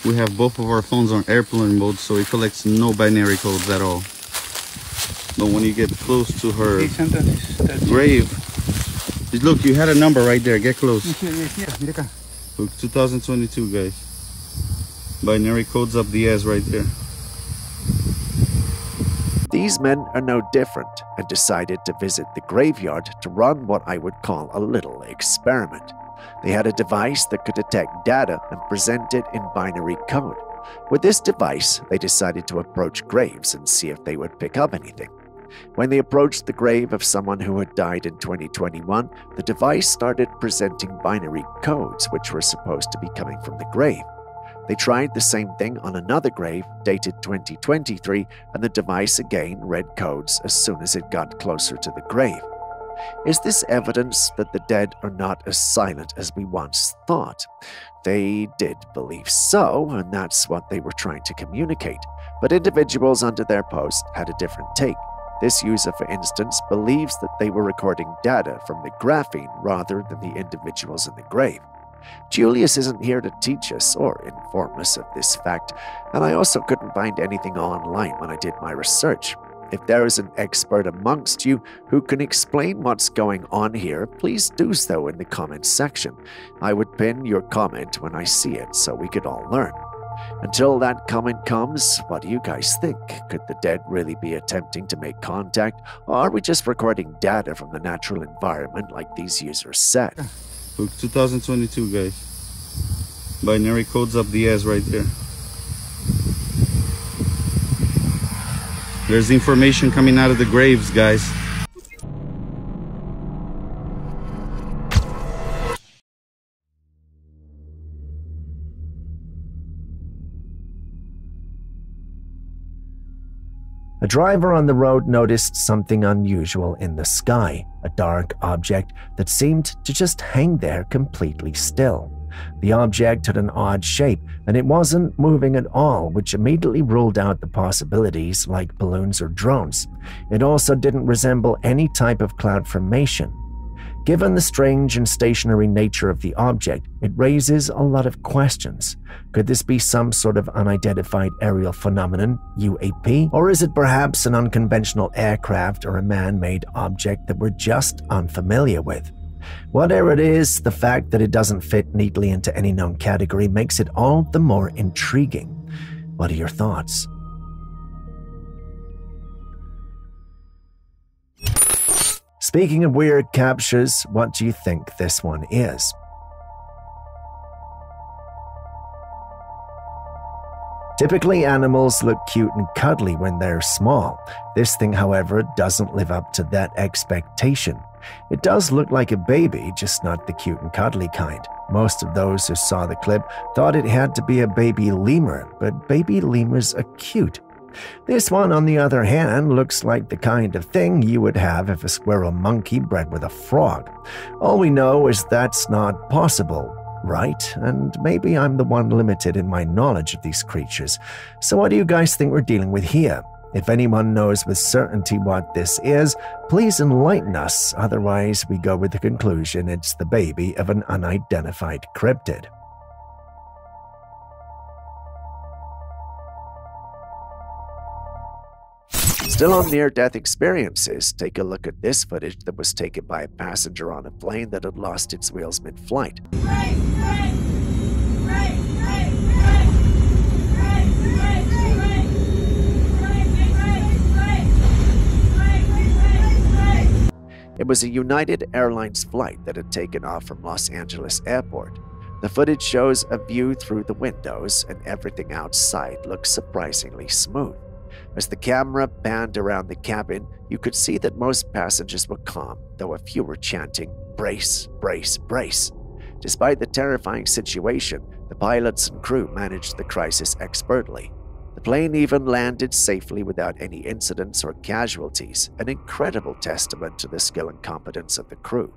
We have both of our phones on airplane mode, so it collects no binary codes at all. But when you get close to her grave, look, you had a number right there. Get close. Look, 2022, guys. Binary codes up the ass right there. These men are no different and decided to visit the graveyard to run what I would call a little experiment. They had a device that could detect data and present it in binary code. With this device, they decided to approach graves and see if they would pick up anything. When they approached the grave of someone who had died in 2021, the device started presenting binary codes which were supposed to be coming from the grave. They tried the same thing on another grave, dated 2023, and the device again read codes as soon as it got closer to the grave. Is this evidence that the dead are not as silent as we once thought? They did believe so, and that's what they were trying to communicate. But individuals under their post had a different take. This user, for instance, believes that they were recording data from the graphene rather than the individuals in the grave. Julius isn't here to teach us or inform us of this fact, and I also couldn't find anything online when I did my research. If there is an expert amongst you who can explain what's going on here, please do so in the comments section. I would pin your comment when I see it so we could all learn. Until that comment comes, what do you guys think? Could the dead really be attempting to make contact, or are we just recording data from the natural environment like these users said? Look, 2022, guys. Binary codes up the ass right there. There's information coming out of the graves, guys. A driver on the road noticed something unusual in the sky, a dark object that seemed to just hang there completely still. The object had an odd shape, and it wasn't moving at all, which immediately ruled out the possibilities like balloons or drones. It also didn't resemble any type of cloud formation. Given the strange and stationary nature of the object, it raises a lot of questions. Could this be some sort of unidentified aerial phenomenon, UAP? Or is it perhaps an unconventional aircraft or a man-made object that we're just unfamiliar with? Whatever it is, the fact that it doesn't fit neatly into any known category makes it all the more intriguing. What are your thoughts? Speaking of weird captures, what do you think this one is? Typically, animals look cute and cuddly when they're small. This thing, however, doesn't live up to that expectation. It does look like a baby, just not the cute and cuddly kind. Most of those who saw the clip thought it had to be a baby lemur, but baby lemurs are cute. This one, on the other hand, looks like the kind of thing you would have if a squirrel monkey bred with a frog. All we know is that's not possible, right? And maybe I'm the one limited in my knowledge of these creatures. So what do you guys think we're dealing with here? If anyone knows with certainty what this is, please enlighten us. Otherwise, we go with the conclusion it's the baby of an unidentified cryptid. Still on near-death experiences, take a look at this footage that was taken by a passenger on a plane that had lost its wheels mid-flight. It was a United Airlines flight that had taken off from Los Angeles Airport. The footage shows a view through the windows, and everything outside looks surprisingly smooth. As the camera panned around the cabin, you could see that most passengers were calm, though a few were chanting, "Brace, brace, brace." Despite the terrifying situation, the pilots and crew managed the crisis expertly. The plane even landed safely without any incidents or casualties, an incredible testament to the skill and competence of the crew.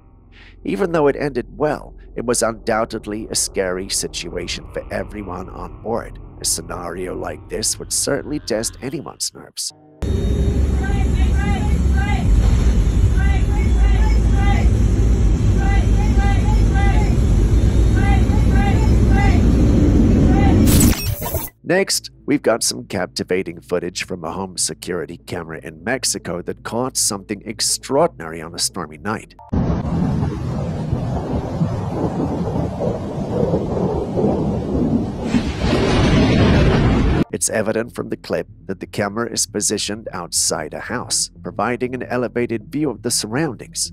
Even though it ended well, it was undoubtedly a scary situation for everyone on board. A scenario like this would certainly test anyone's nerves. Next, we've got some captivating footage from a home security camera in Mexico that caught something extraordinary on a stormy night. It's evident from the clip that the camera is positioned outside a house, providing an elevated view of the surroundings.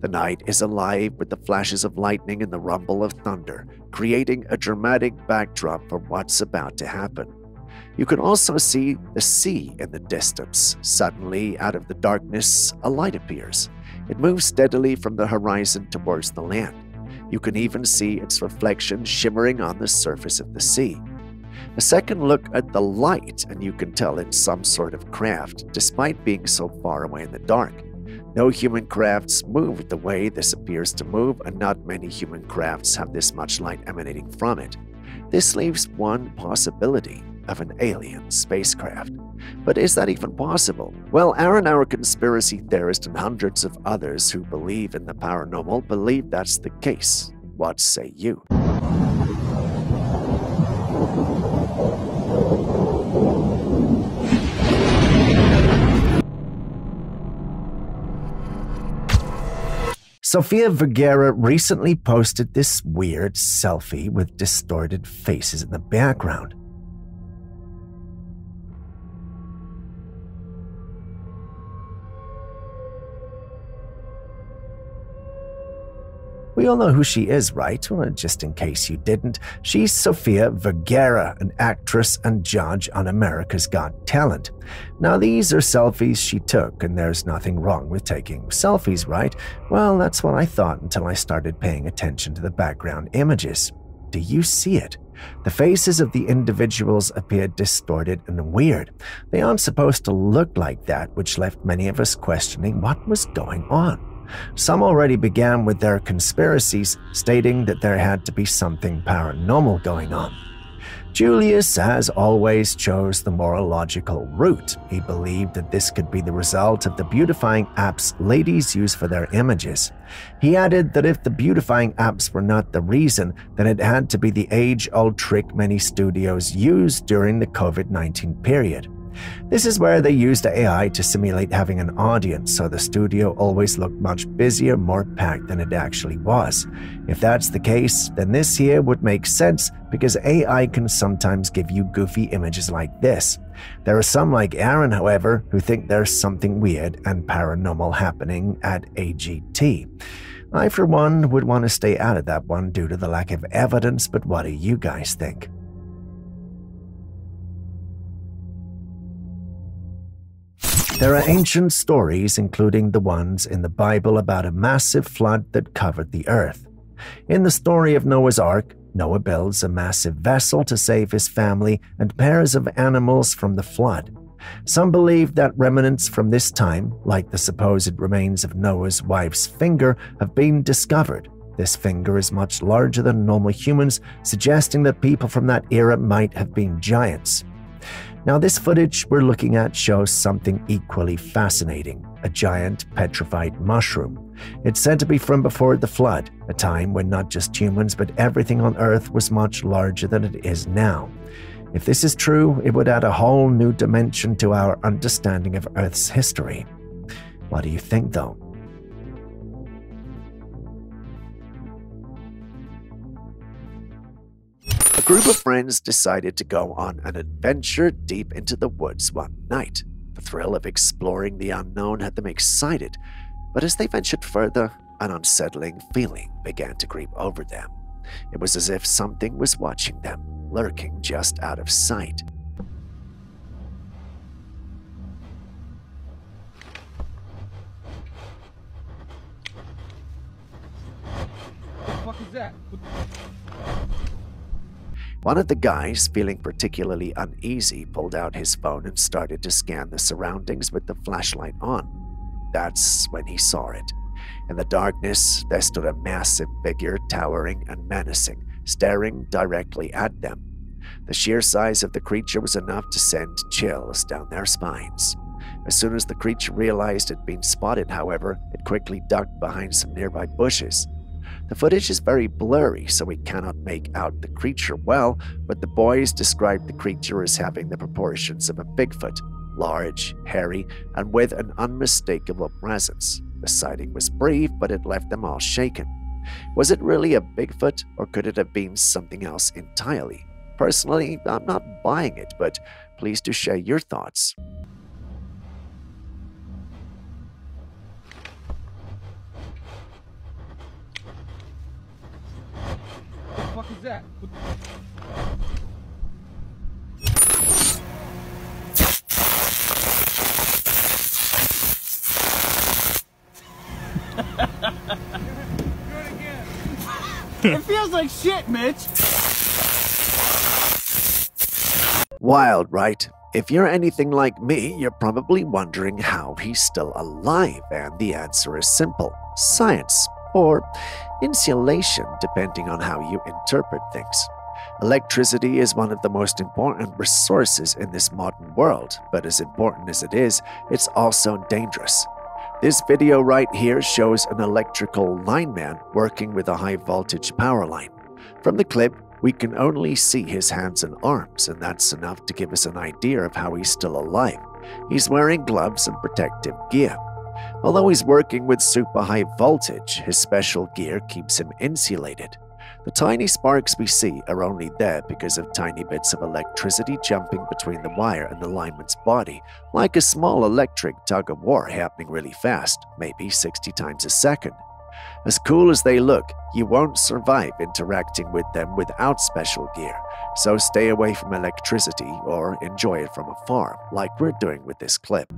The night is alive with the flashes of lightning and the rumble of thunder, creating a dramatic backdrop for what's about to happen. You can also see the sea in the distance. Suddenly, out of the darkness, a light appears. It moves steadily from the horizon towards the land. You can even see its reflection shimmering on the surface of the sea. A second look at the light, and you can tell it's some sort of craft, despite being so far away in the dark. No human crafts move the way this appears to move, and not many human crafts have this much light emanating from it. This leaves one possibility of an alien spacecraft. But is that even possible? Well, Aaron, our conspiracy theorist, and hundreds of others who believe in the paranormal believe that's the case. What say you? Sofia Vergara recently posted this weird selfie with distorted faces in the background. We all know who she is, right? Well, just in case you didn't, she's Sofia Vergara, an actress and judge on America's Got Talent. Now, these are selfies she took, and there's nothing wrong with taking selfies, right? Well, that's what I thought until I started paying attention to the background images. Do you see it? The faces of the individuals appeared distorted and weird. They aren't supposed to look like that, which left many of us questioning what was going on. Some already began with their conspiracies, stating that there had to be something paranormal going on. Julius, as always, chose the more logical route. He believed that this could be the result of the beautifying apps ladies use for their images. He added that if the beautifying apps were not the reason, then it had to be the age-old trick many studios used during the COVID-19 period. This is where they used AI to simulate having an audience, so the studio always looked much busier, more packed than it actually was. If that's the case, then this here would make sense, because AI can sometimes give you goofy images like this. There are some like Aaron, however, who think there's something weird and paranormal happening at AGT. I, for one, would want to stay out of that one due to the lack of evidence, but what do you guys think? There are ancient stories, including the ones in the Bible, about a massive flood that covered the earth. In the story of Noah's Ark, Noah builds a massive vessel to save his family and pairs of animals from the flood. Some believe that remnants from this time, like the supposed remains of Noah's wife's finger, have been discovered. This finger is much larger than normal humans, suggesting that people from that era might have been giants. Now, this footage we're looking at shows something equally fascinating, a giant petrified mushroom. It's said to be from before the flood, a time when not just humans but everything on Earth was much larger than it is now. If this is true, it would add a whole new dimension to our understanding of Earth's history. What do you think, though? A group of friends decided to go on an adventure deep into the woods one night. The thrill of exploring the unknown had them excited, But as they ventured further, an unsettling feeling began to creep over them. It was as if something was watching them, lurking just out of sight. What the fuck is that? One of the guys, feeling particularly uneasy, pulled out his phone and started to scan the surroundings with the flashlight on. That's when he saw it. In the darkness, there stood a massive figure, towering and menacing, staring directly at them. The sheer size of the creature was enough to send chills down their spines. As soon as the creature realized it had been spotted, however, it quickly ducked behind some nearby bushes. The footage is very blurry, so we cannot make out the creature well, but the boys described the creature as having the proportions of a Bigfoot, large, hairy, and with an unmistakable presence. The sighting was brief, but it left them all shaken. Was it really a Bigfoot, or could it have been something else entirely? Personally, I'm not buying it, but please do share your thoughts. What the fuck is that? It feels like shit, Mitch. Wild, right? If you're anything like me, you're probably wondering how he's still alive, and the answer is simple: science, or insulation, depending on how you interpret things. Electricity is one of the most important resources in this modern world, but as important as it is, it's also dangerous. This video right here shows an electrical lineman working with a high-voltage power line. From the clip, we can only see his hands and arms, and that's enough to give us an idea of how he's still alive. He's wearing gloves and protective gear. Although he's working with super high voltage, his special gear keeps him insulated. The tiny sparks we see are only there because of tiny bits of electricity jumping between the wire and the lineman's body, like a small electric tug-of-war happening really fast, maybe 60 times a second. As cool as they look, you won't survive interacting with them without special gear, so stay away from electricity or enjoy it from afar, like we're doing with this clip.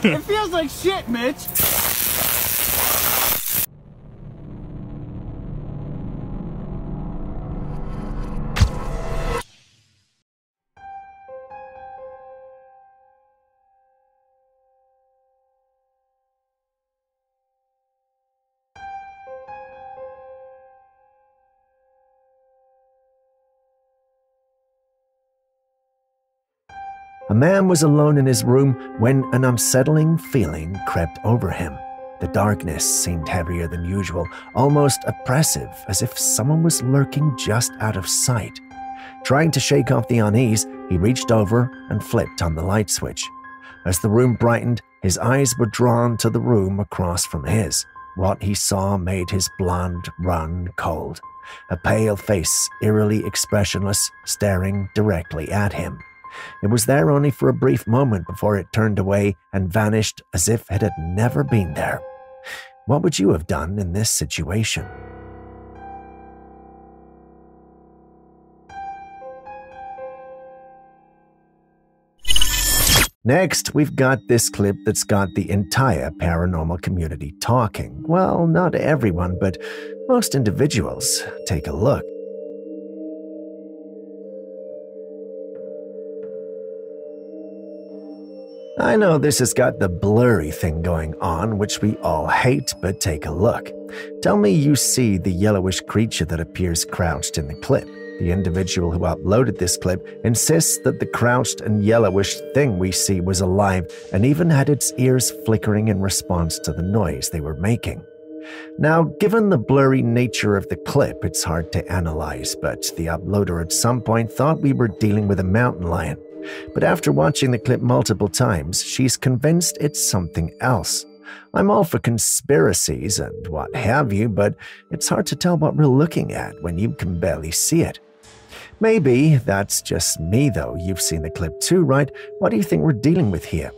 It feels like shit, Mitch. A man was alone in his room when an unsettling feeling crept over him. The darkness seemed heavier than usual, almost oppressive, as if someone was lurking just out of sight. Trying to shake off the unease, he reached over and flipped on the light switch. As the room brightened, his eyes were drawn to the room across from his. What he saw made his blood run cold. A pale face, eerily expressionless, staring directly at him. It was there only for a brief moment before it turned away and vanished as if it had never been there. What would you have done in this situation? Next, we've got this clip that's got the entire paranormal community talking. Well, not everyone, but most individuals. Take a look. I know this has got the blurry thing going on, which we all hate, but take a look. Tell me you see the yellowish creature that appears crouched in the clip. The individual who uploaded this clip insists that the crouched and yellowish thing we see was alive and even had its ears flickering in response to the noise they were making. Now, given the blurry nature of the clip, it's hard to analyze, but the uploader at some point thought we were dealing with a mountain lion. But after watching the clip multiple times, she's convinced it's something else. I'm all for conspiracies and what have you, but it's hard to tell what we're looking at when you can barely see it. Maybe that's just me, though. You've seen the clip too, right? What do you think we're dealing with here?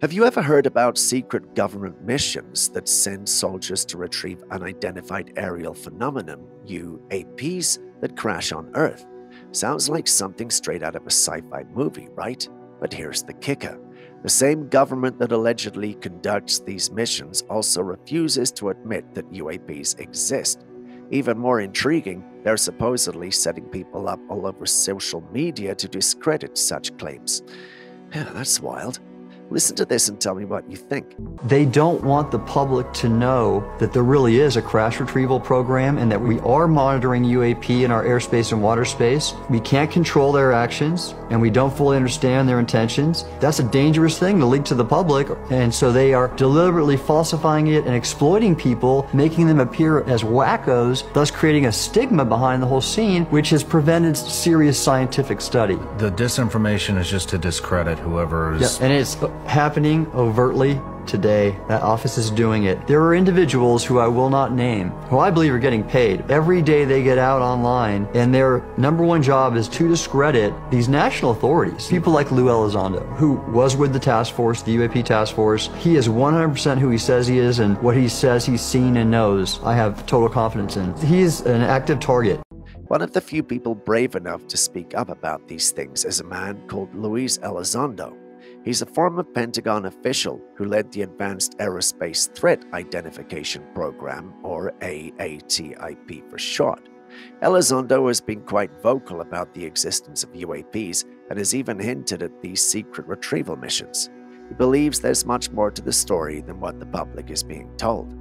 Have you ever heard about secret government missions that send soldiers to retrieve unidentified aerial phenomenon, UAPs, that crash on Earth? Sounds like something straight out of a sci-fi movie, right? But here's the kicker. The same government that allegedly conducts these missions also refuses to admit that UAPs exist. Even more intriguing, they're supposedly setting people up all over social media to discredit such claims. Yeah, that's wild. Listen to this and tell me what you think. They don't want the public to know that there really is a crash retrieval program and that we are monitoring UAP in our airspace and water space. We can't control their actions and we don't fully understand their intentions. That's a dangerous thing to leak to the public, and so they are deliberately falsifying it and exploiting people, making them appear as wackos, thus creating a stigma behind the whole scene, which has prevented serious scientific study. The disinformation is just to discredit whoever is... Yeah, and it's happening overtly today. That office is doing it. There are individuals who I will not name, who I believe are getting paid. Every day they get out online, and their number one job is to discredit these national authorities. People like Lou Elizondo, who was with the task force, the UAP task force. He is 100% who he says he is, and what he says he's seen and knows, I have total confidence in. He's an active target. One of the few people brave enough to speak up about these things is a man called Luis Elizondo. He's a former Pentagon official who led the Advanced Aerospace Threat Identification Program, or AATIP for short. Elizondo has been quite vocal about the existence of UAPs and has even hinted at these secret retrieval missions. He believes there's much more to the story than what the public is being told.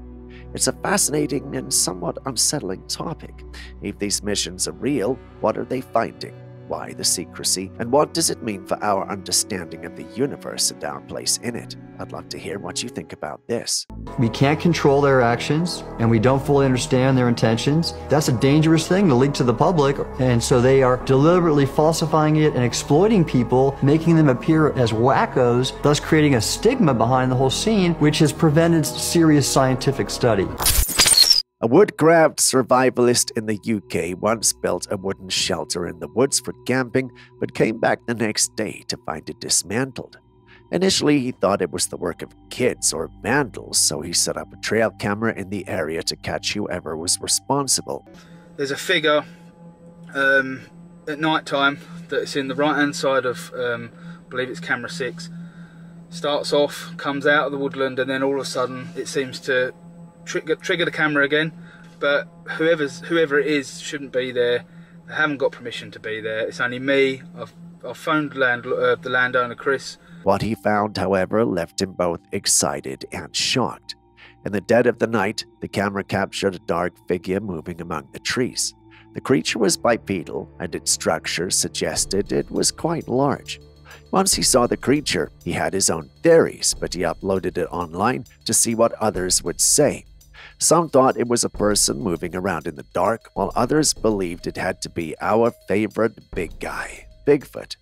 It's a fascinating and somewhat unsettling topic. If these missions are real, what are they finding? Why the secrecy? And what does it mean for our understanding of the universe and our place in it? I'd love to hear what you think about this. We can't control their actions, and we don't fully understand their intentions. That's a dangerous thing to leak to the public, and so they are deliberately falsifying it and exploiting people, making them appear as wackos, thus creating a stigma behind the whole scene, which has prevented serious scientific study. A woodcraft survivalist in the UK once built a wooden shelter in the woods for camping, but came back the next day to find it dismantled. Initially, he thought it was the work of kids or vandals, so he set up a trail camera in the area to catch whoever was responsible. There's a figure at night time that's in the right-hand side of, I believe it's camera 6. Starts off, comes out of the woodland, and then all of a sudden it seems to trigger the camera again, but whoever it is shouldn't be there. They haven't got permission to be there. It's only me. I've phoned the landowner Chris. What he found, however, left him both excited and shocked. In the dead of the night, the camera captured a dark figure moving among the trees. The creature was bipedal, and its structure suggested it was quite large. Once he saw the creature, he had his own theories, but he uploaded it online to see what others would say. Some thought it was a person moving around in the dark, while others believed it had to be our favorite big guy, Bigfoot.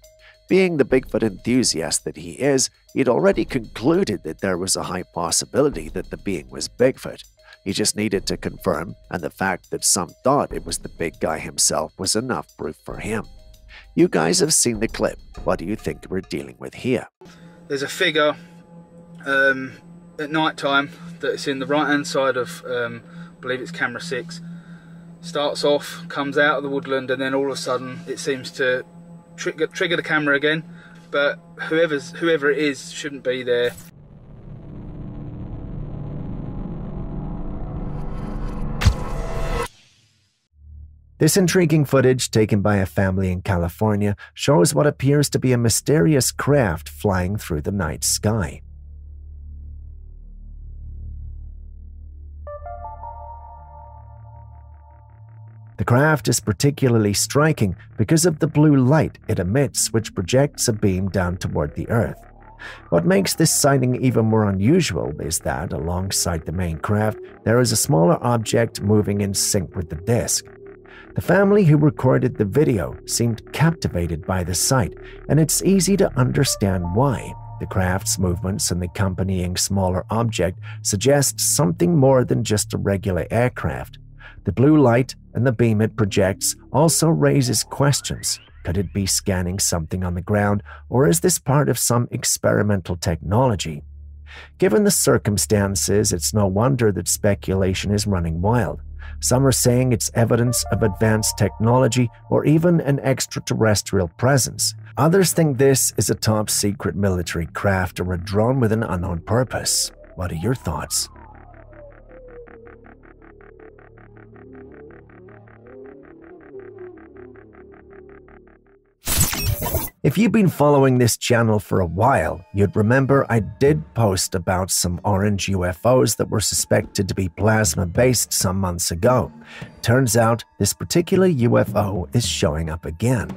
Being the Bigfoot enthusiast that he is, he'd already concluded that there was a high possibility that the being was Bigfoot. He just needed to confirm, and the fact that some thought it was the big guy himself was enough proof for him. You guys have seen the clip. What do you think we're dealing with here? There's a figure at night time that's in the right-hand side of, I believe it's camera 6. Starts off, comes out of the woodland, and then all of a sudden it seems to trigger the camera again, but whoever it is shouldn't be there. This intriguing footage taken by a family in California shows what appears to be a mysterious craft flying through the night sky. The craft is particularly striking because of the blue light it emits, which projects a beam down toward the Earth. What makes this sighting even more unusual is that, alongside the main craft, there is a smaller object moving in sync with the disk. The family who recorded the video seemed captivated by the sight, and it's easy to understand why. The craft's movements and the accompanying smaller object suggest something more than just a regular aircraft. The blue light and the beam it projects also raises questions. Could it be scanning something on the ground, or is this part of some experimental technology? Given the circumstances, it's no wonder that speculation is running wild. Some are saying it's evidence of advanced technology or even an extraterrestrial presence. Others think this is a top-secret military craft or a drone with an unknown purpose. What are your thoughts? If you've been following this channel for a while, you'd remember I did post about some orange UFOs that were suspected to be plasma-based some months ago. Turns out this particular UFO is showing up again.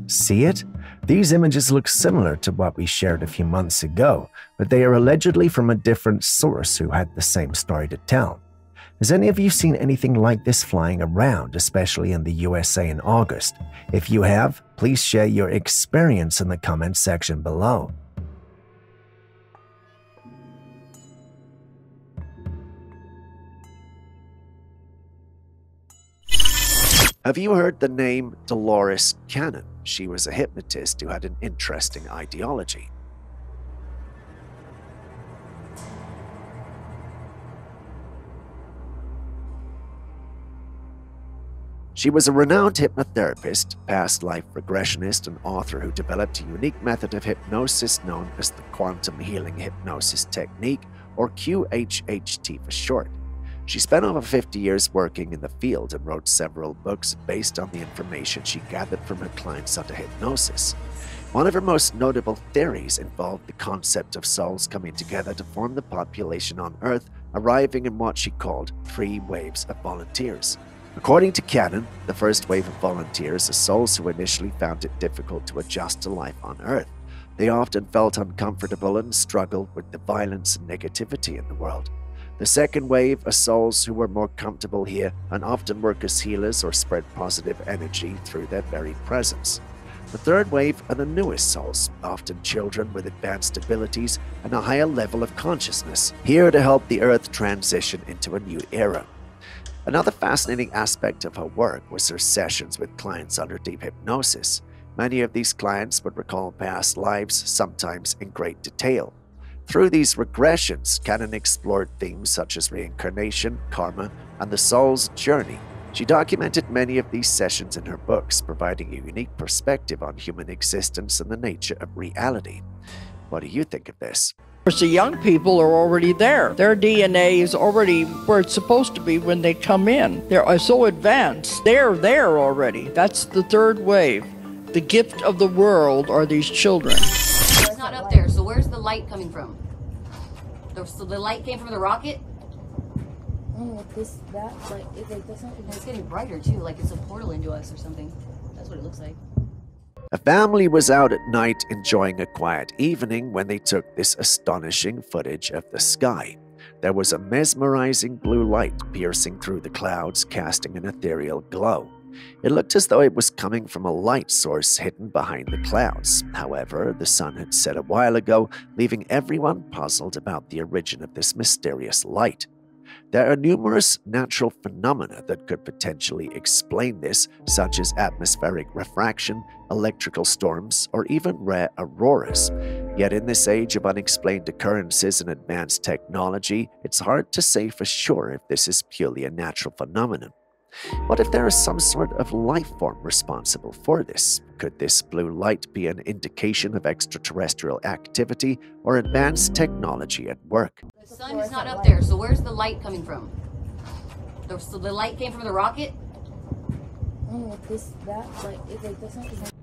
See it? These images look similar to what we shared a few months ago, but they are allegedly from a different source who had the same story to tell. Has any of you seen anything like this flying around, especially in the USA in August? If you have, please share your experience in the comments section below. Have you heard the name Dolores Cannon? She was a hypnotist who had an interesting ideology. She was a renowned hypnotherapist, past life regressionist, and author who developed a unique method of hypnosis known as the quantum healing hypnosis technique, or QHHT for short. She spent over 50 years working in the field and wrote several books based on the information she gathered from her clients under hypnosis. One of her most notable theories involved the concept of souls coming together to form the population on Earth, arriving in what she called 3 waves of volunteers. According to Cannon, the first wave of volunteers are souls who initially found it difficult to adjust to life on Earth. They often felt uncomfortable and struggled with the violence and negativity in the world. The second wave are souls who were more comfortable here and often work as healers or spread positive energy through their very presence. The third wave are the newest souls, often children with advanced abilities and a higher level of consciousness, here to help the Earth transition into a new era. Another fascinating aspect of her work was her sessions with clients under deep hypnosis. Many of these clients would recall past lives, sometimes in great detail. Through these regressions, Cannon explored themes such as reincarnation, karma, and the soul's journey. She documented many of these sessions in her books, providing a unique perspective on human existence and the nature of reality. What do you think of this? Of course, the young people are already there. Their DNA is already where it's supposed to be when they come in. They're so advanced. They're there already. That's the third wave. The gift of the world are these children. It's not up there, so where's the light coming from? So the light came from the rocket? Oh, it doesn't. It's getting brighter too, like it's a portal into us or something. That's what it looks like. A family was out at night enjoying a quiet evening when they took this astonishing footage of the sky. There was a mesmerizing blue light piercing through the clouds, casting an ethereal glow. It looked as though it was coming from a light source hidden behind the clouds. However, the sun had set a while ago, leaving everyone puzzled about the origin of this mysterious light. There are numerous natural phenomena that could potentially explain this, such as atmospheric refraction, electrical storms, or even rare auroras. Yet in this age of unexplained occurrences and advanced technology, it's hard to say for sure if this is purely a natural phenomenon. What if there is some sort of life form responsible for this? Could this blue light be an indication of extraterrestrial activity or advanced technology at work? The sun is not up there, so where's the light coming from? So the light came from the rocket? Oh, it doesn't.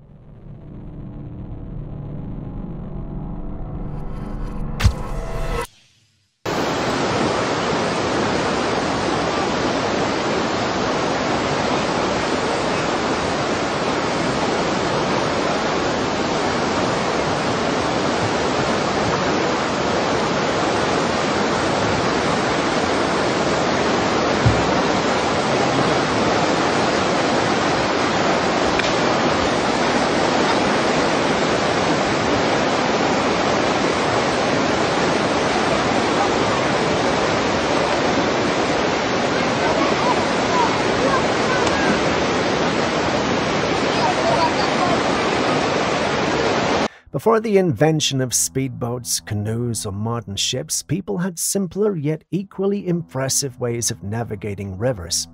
Before the invention of speedboats, canoes, or modern ships, people had simpler yet equally impressive ways of navigating rivers.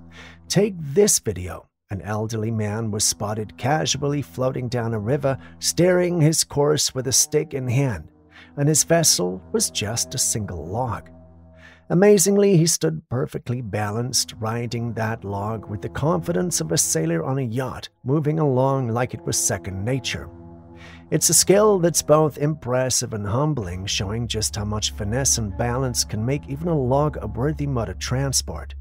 Take this video. An elderly man was spotted casually floating down a river, steering his course with a stick in hand, and his vessel was just a single log. Amazingly, he stood perfectly balanced, riding that log with the confidence of a sailor on a yacht, moving along like it was second nature. It's a skill that's both impressive and humbling, showing just how much finesse and balance can make even a log a worthy mode of transport.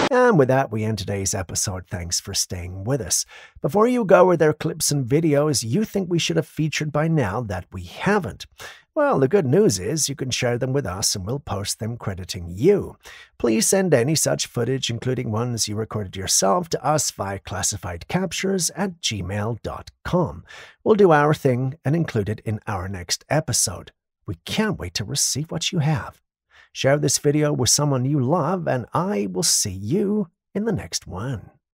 And with that, we end today's episode. Thanks for staying with us. Before you go, are there clips and videos you think we should have featured by now that we haven't? Well, the good news is you can share them with us and we'll post them crediting you. Please send any such footage, including ones you recorded yourself, to us via classifiedcaptures@gmail.com. We'll do our thing and include it in our next episode. We can't wait to receive what you have. Share this video with someone you love, and I will see you in the next one.